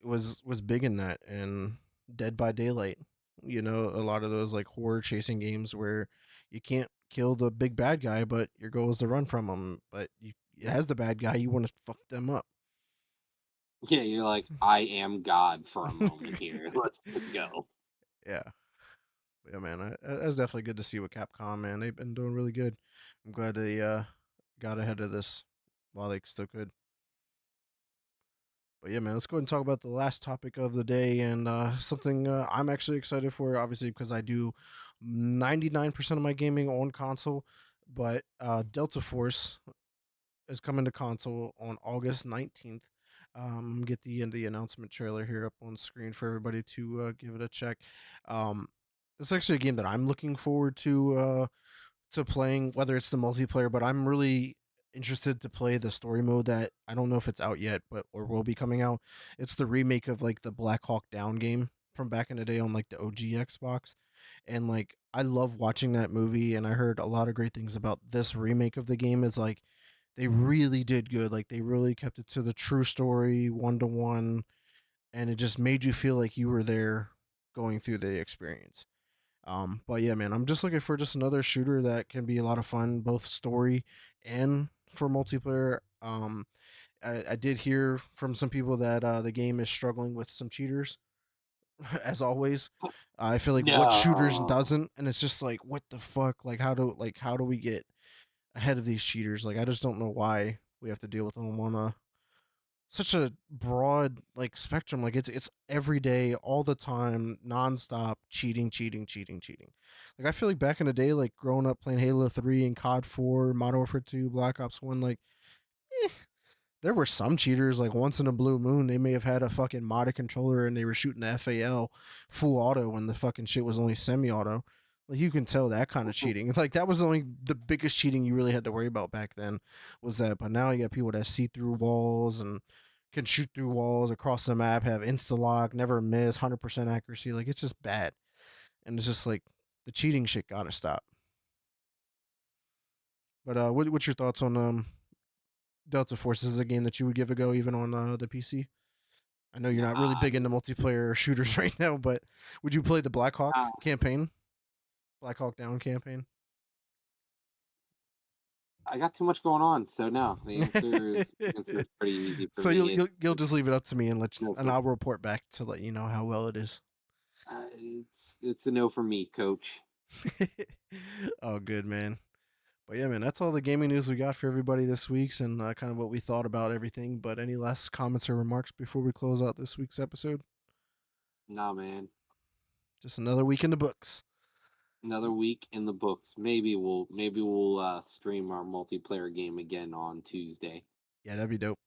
was big in that, and Dead by Daylight. You know, a lot of those like horror chasing games where you can't kill the big bad guy, but your goal is to run from him. But you, as the bad guy, you want to fuck them up. Yeah, you're like, I am God for a moment here. Let's go. Yeah, yeah, man. That's definitely good to see with Capcom. Man, they've been doing really good. I'm glad they got ahead of this while they still could. But yeah, man, let's go ahead and talk about the last topic of the day and something I'm actually excited for, obviously, because I do 99% of my gaming on console. But Delta Force is coming to console on August 19th. Get the announcement trailer here up on screen for everybody to give it a check. Um, it's actually a game that I'm looking forward to playing, whether it's the multiplayer, but I'm really interested to play the story mode that I don't know if it's out yet, but or will be coming out. It's the remake of like the Black Hawk Down game from back in the day on like the OG Xbox. And like I love watching that movie and I heard a lot of great things about this remake of the game. Is like they really did good. Like they really kept it to the true story, one to one, and it just made you feel like you were there going through the experience. But yeah, man, I'm just looking for just another shooter that can be a lot of fun, both story and for multiplayer. I did hear from some people that the game is struggling with some cheaters, as always. I feel like what shooters No. doesn't, and it's just like, what the fuck? How do we get ahead of these cheaters? Like, I just don't know why we have to deal with them on a such a broad like spectrum. Like it's every day, all the time, nonstop cheating. Like I feel like back in the day, like growing up playing Halo 3 and COD 4, Modern Warfare 2, Black Ops 1, like eh, there were some cheaters. Like once in a blue moon, they may have had a fucking modded controller and they were shooting the FAL full auto when the fucking shit was only semi-auto. Like you can tell that kind of cheating. Like that was only the biggest cheating you really had to worry about back then was that. But now you got people that see through walls and can shoot through walls across the map, have insta lock, never miss, 100% accuracy. Like it's just bad, and it's just like the cheating shit gotta stop. But what's your thoughts on Delta Force? Is a game that you would give a go even on the PC? I know you're not really Nah, big into multiplayer shooters right now, but would you play the Black Hawk nah. campaign? Black Hawk Down campaign? I got too much going on, so no. The answer is pretty easy for So me. you'll It's just leave it up to me and no and for I'll report back to let you know how well it is. it's a no for me, coach. Oh, good man. But yeah, man, that's all the gaming news we got for everybody this week's and kind of what we thought about everything. But any last comments or remarks before we close out this week's episode? Nah, man. Just another week in the books. Another week in the books. Maybe we'll stream our multiplayer game again on Tuesday. Yeah, that'd be dope.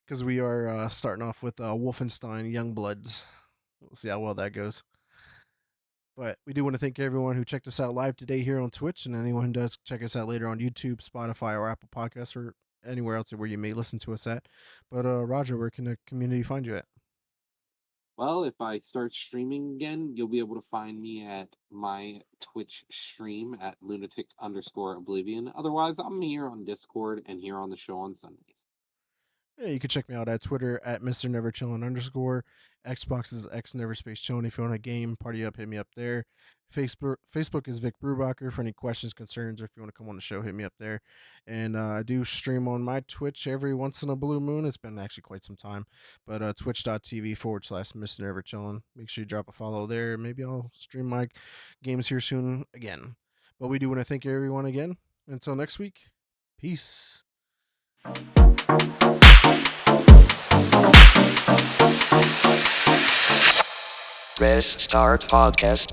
Because we are starting off with Wolfenstein Youngbloods. We'll see how well that goes. But we do want to thank everyone who checked us out live today here on Twitch, and anyone who does check us out later on YouTube, Spotify, or Apple Podcasts, or anywhere else where you may listen to us at. But Roger, where can the community find you at? Well, if I start streaming again, you'll be able to find me at my Twitch stream at lunatic_oblivion. Otherwise, I'm here on Discord and here on the show on Sundays. Yeah, you can check me out at Twitter at Mr. Never Chillin _ Xbox is X Never Space Chillin. If you want a game, party up, hit me up there. Facebook is Vic Brubacher for any questions, concerns, or if you want to come on the show, hit me up there. And I do stream on my Twitch every once in a blue moon. It's been actually quite some time. But twitch.tv/Mr. Never Chillin. Make sure you drop a follow there. Maybe I'll stream my games here soon again. But we do want to thank everyone again. Until next week, peace. Press start podcast.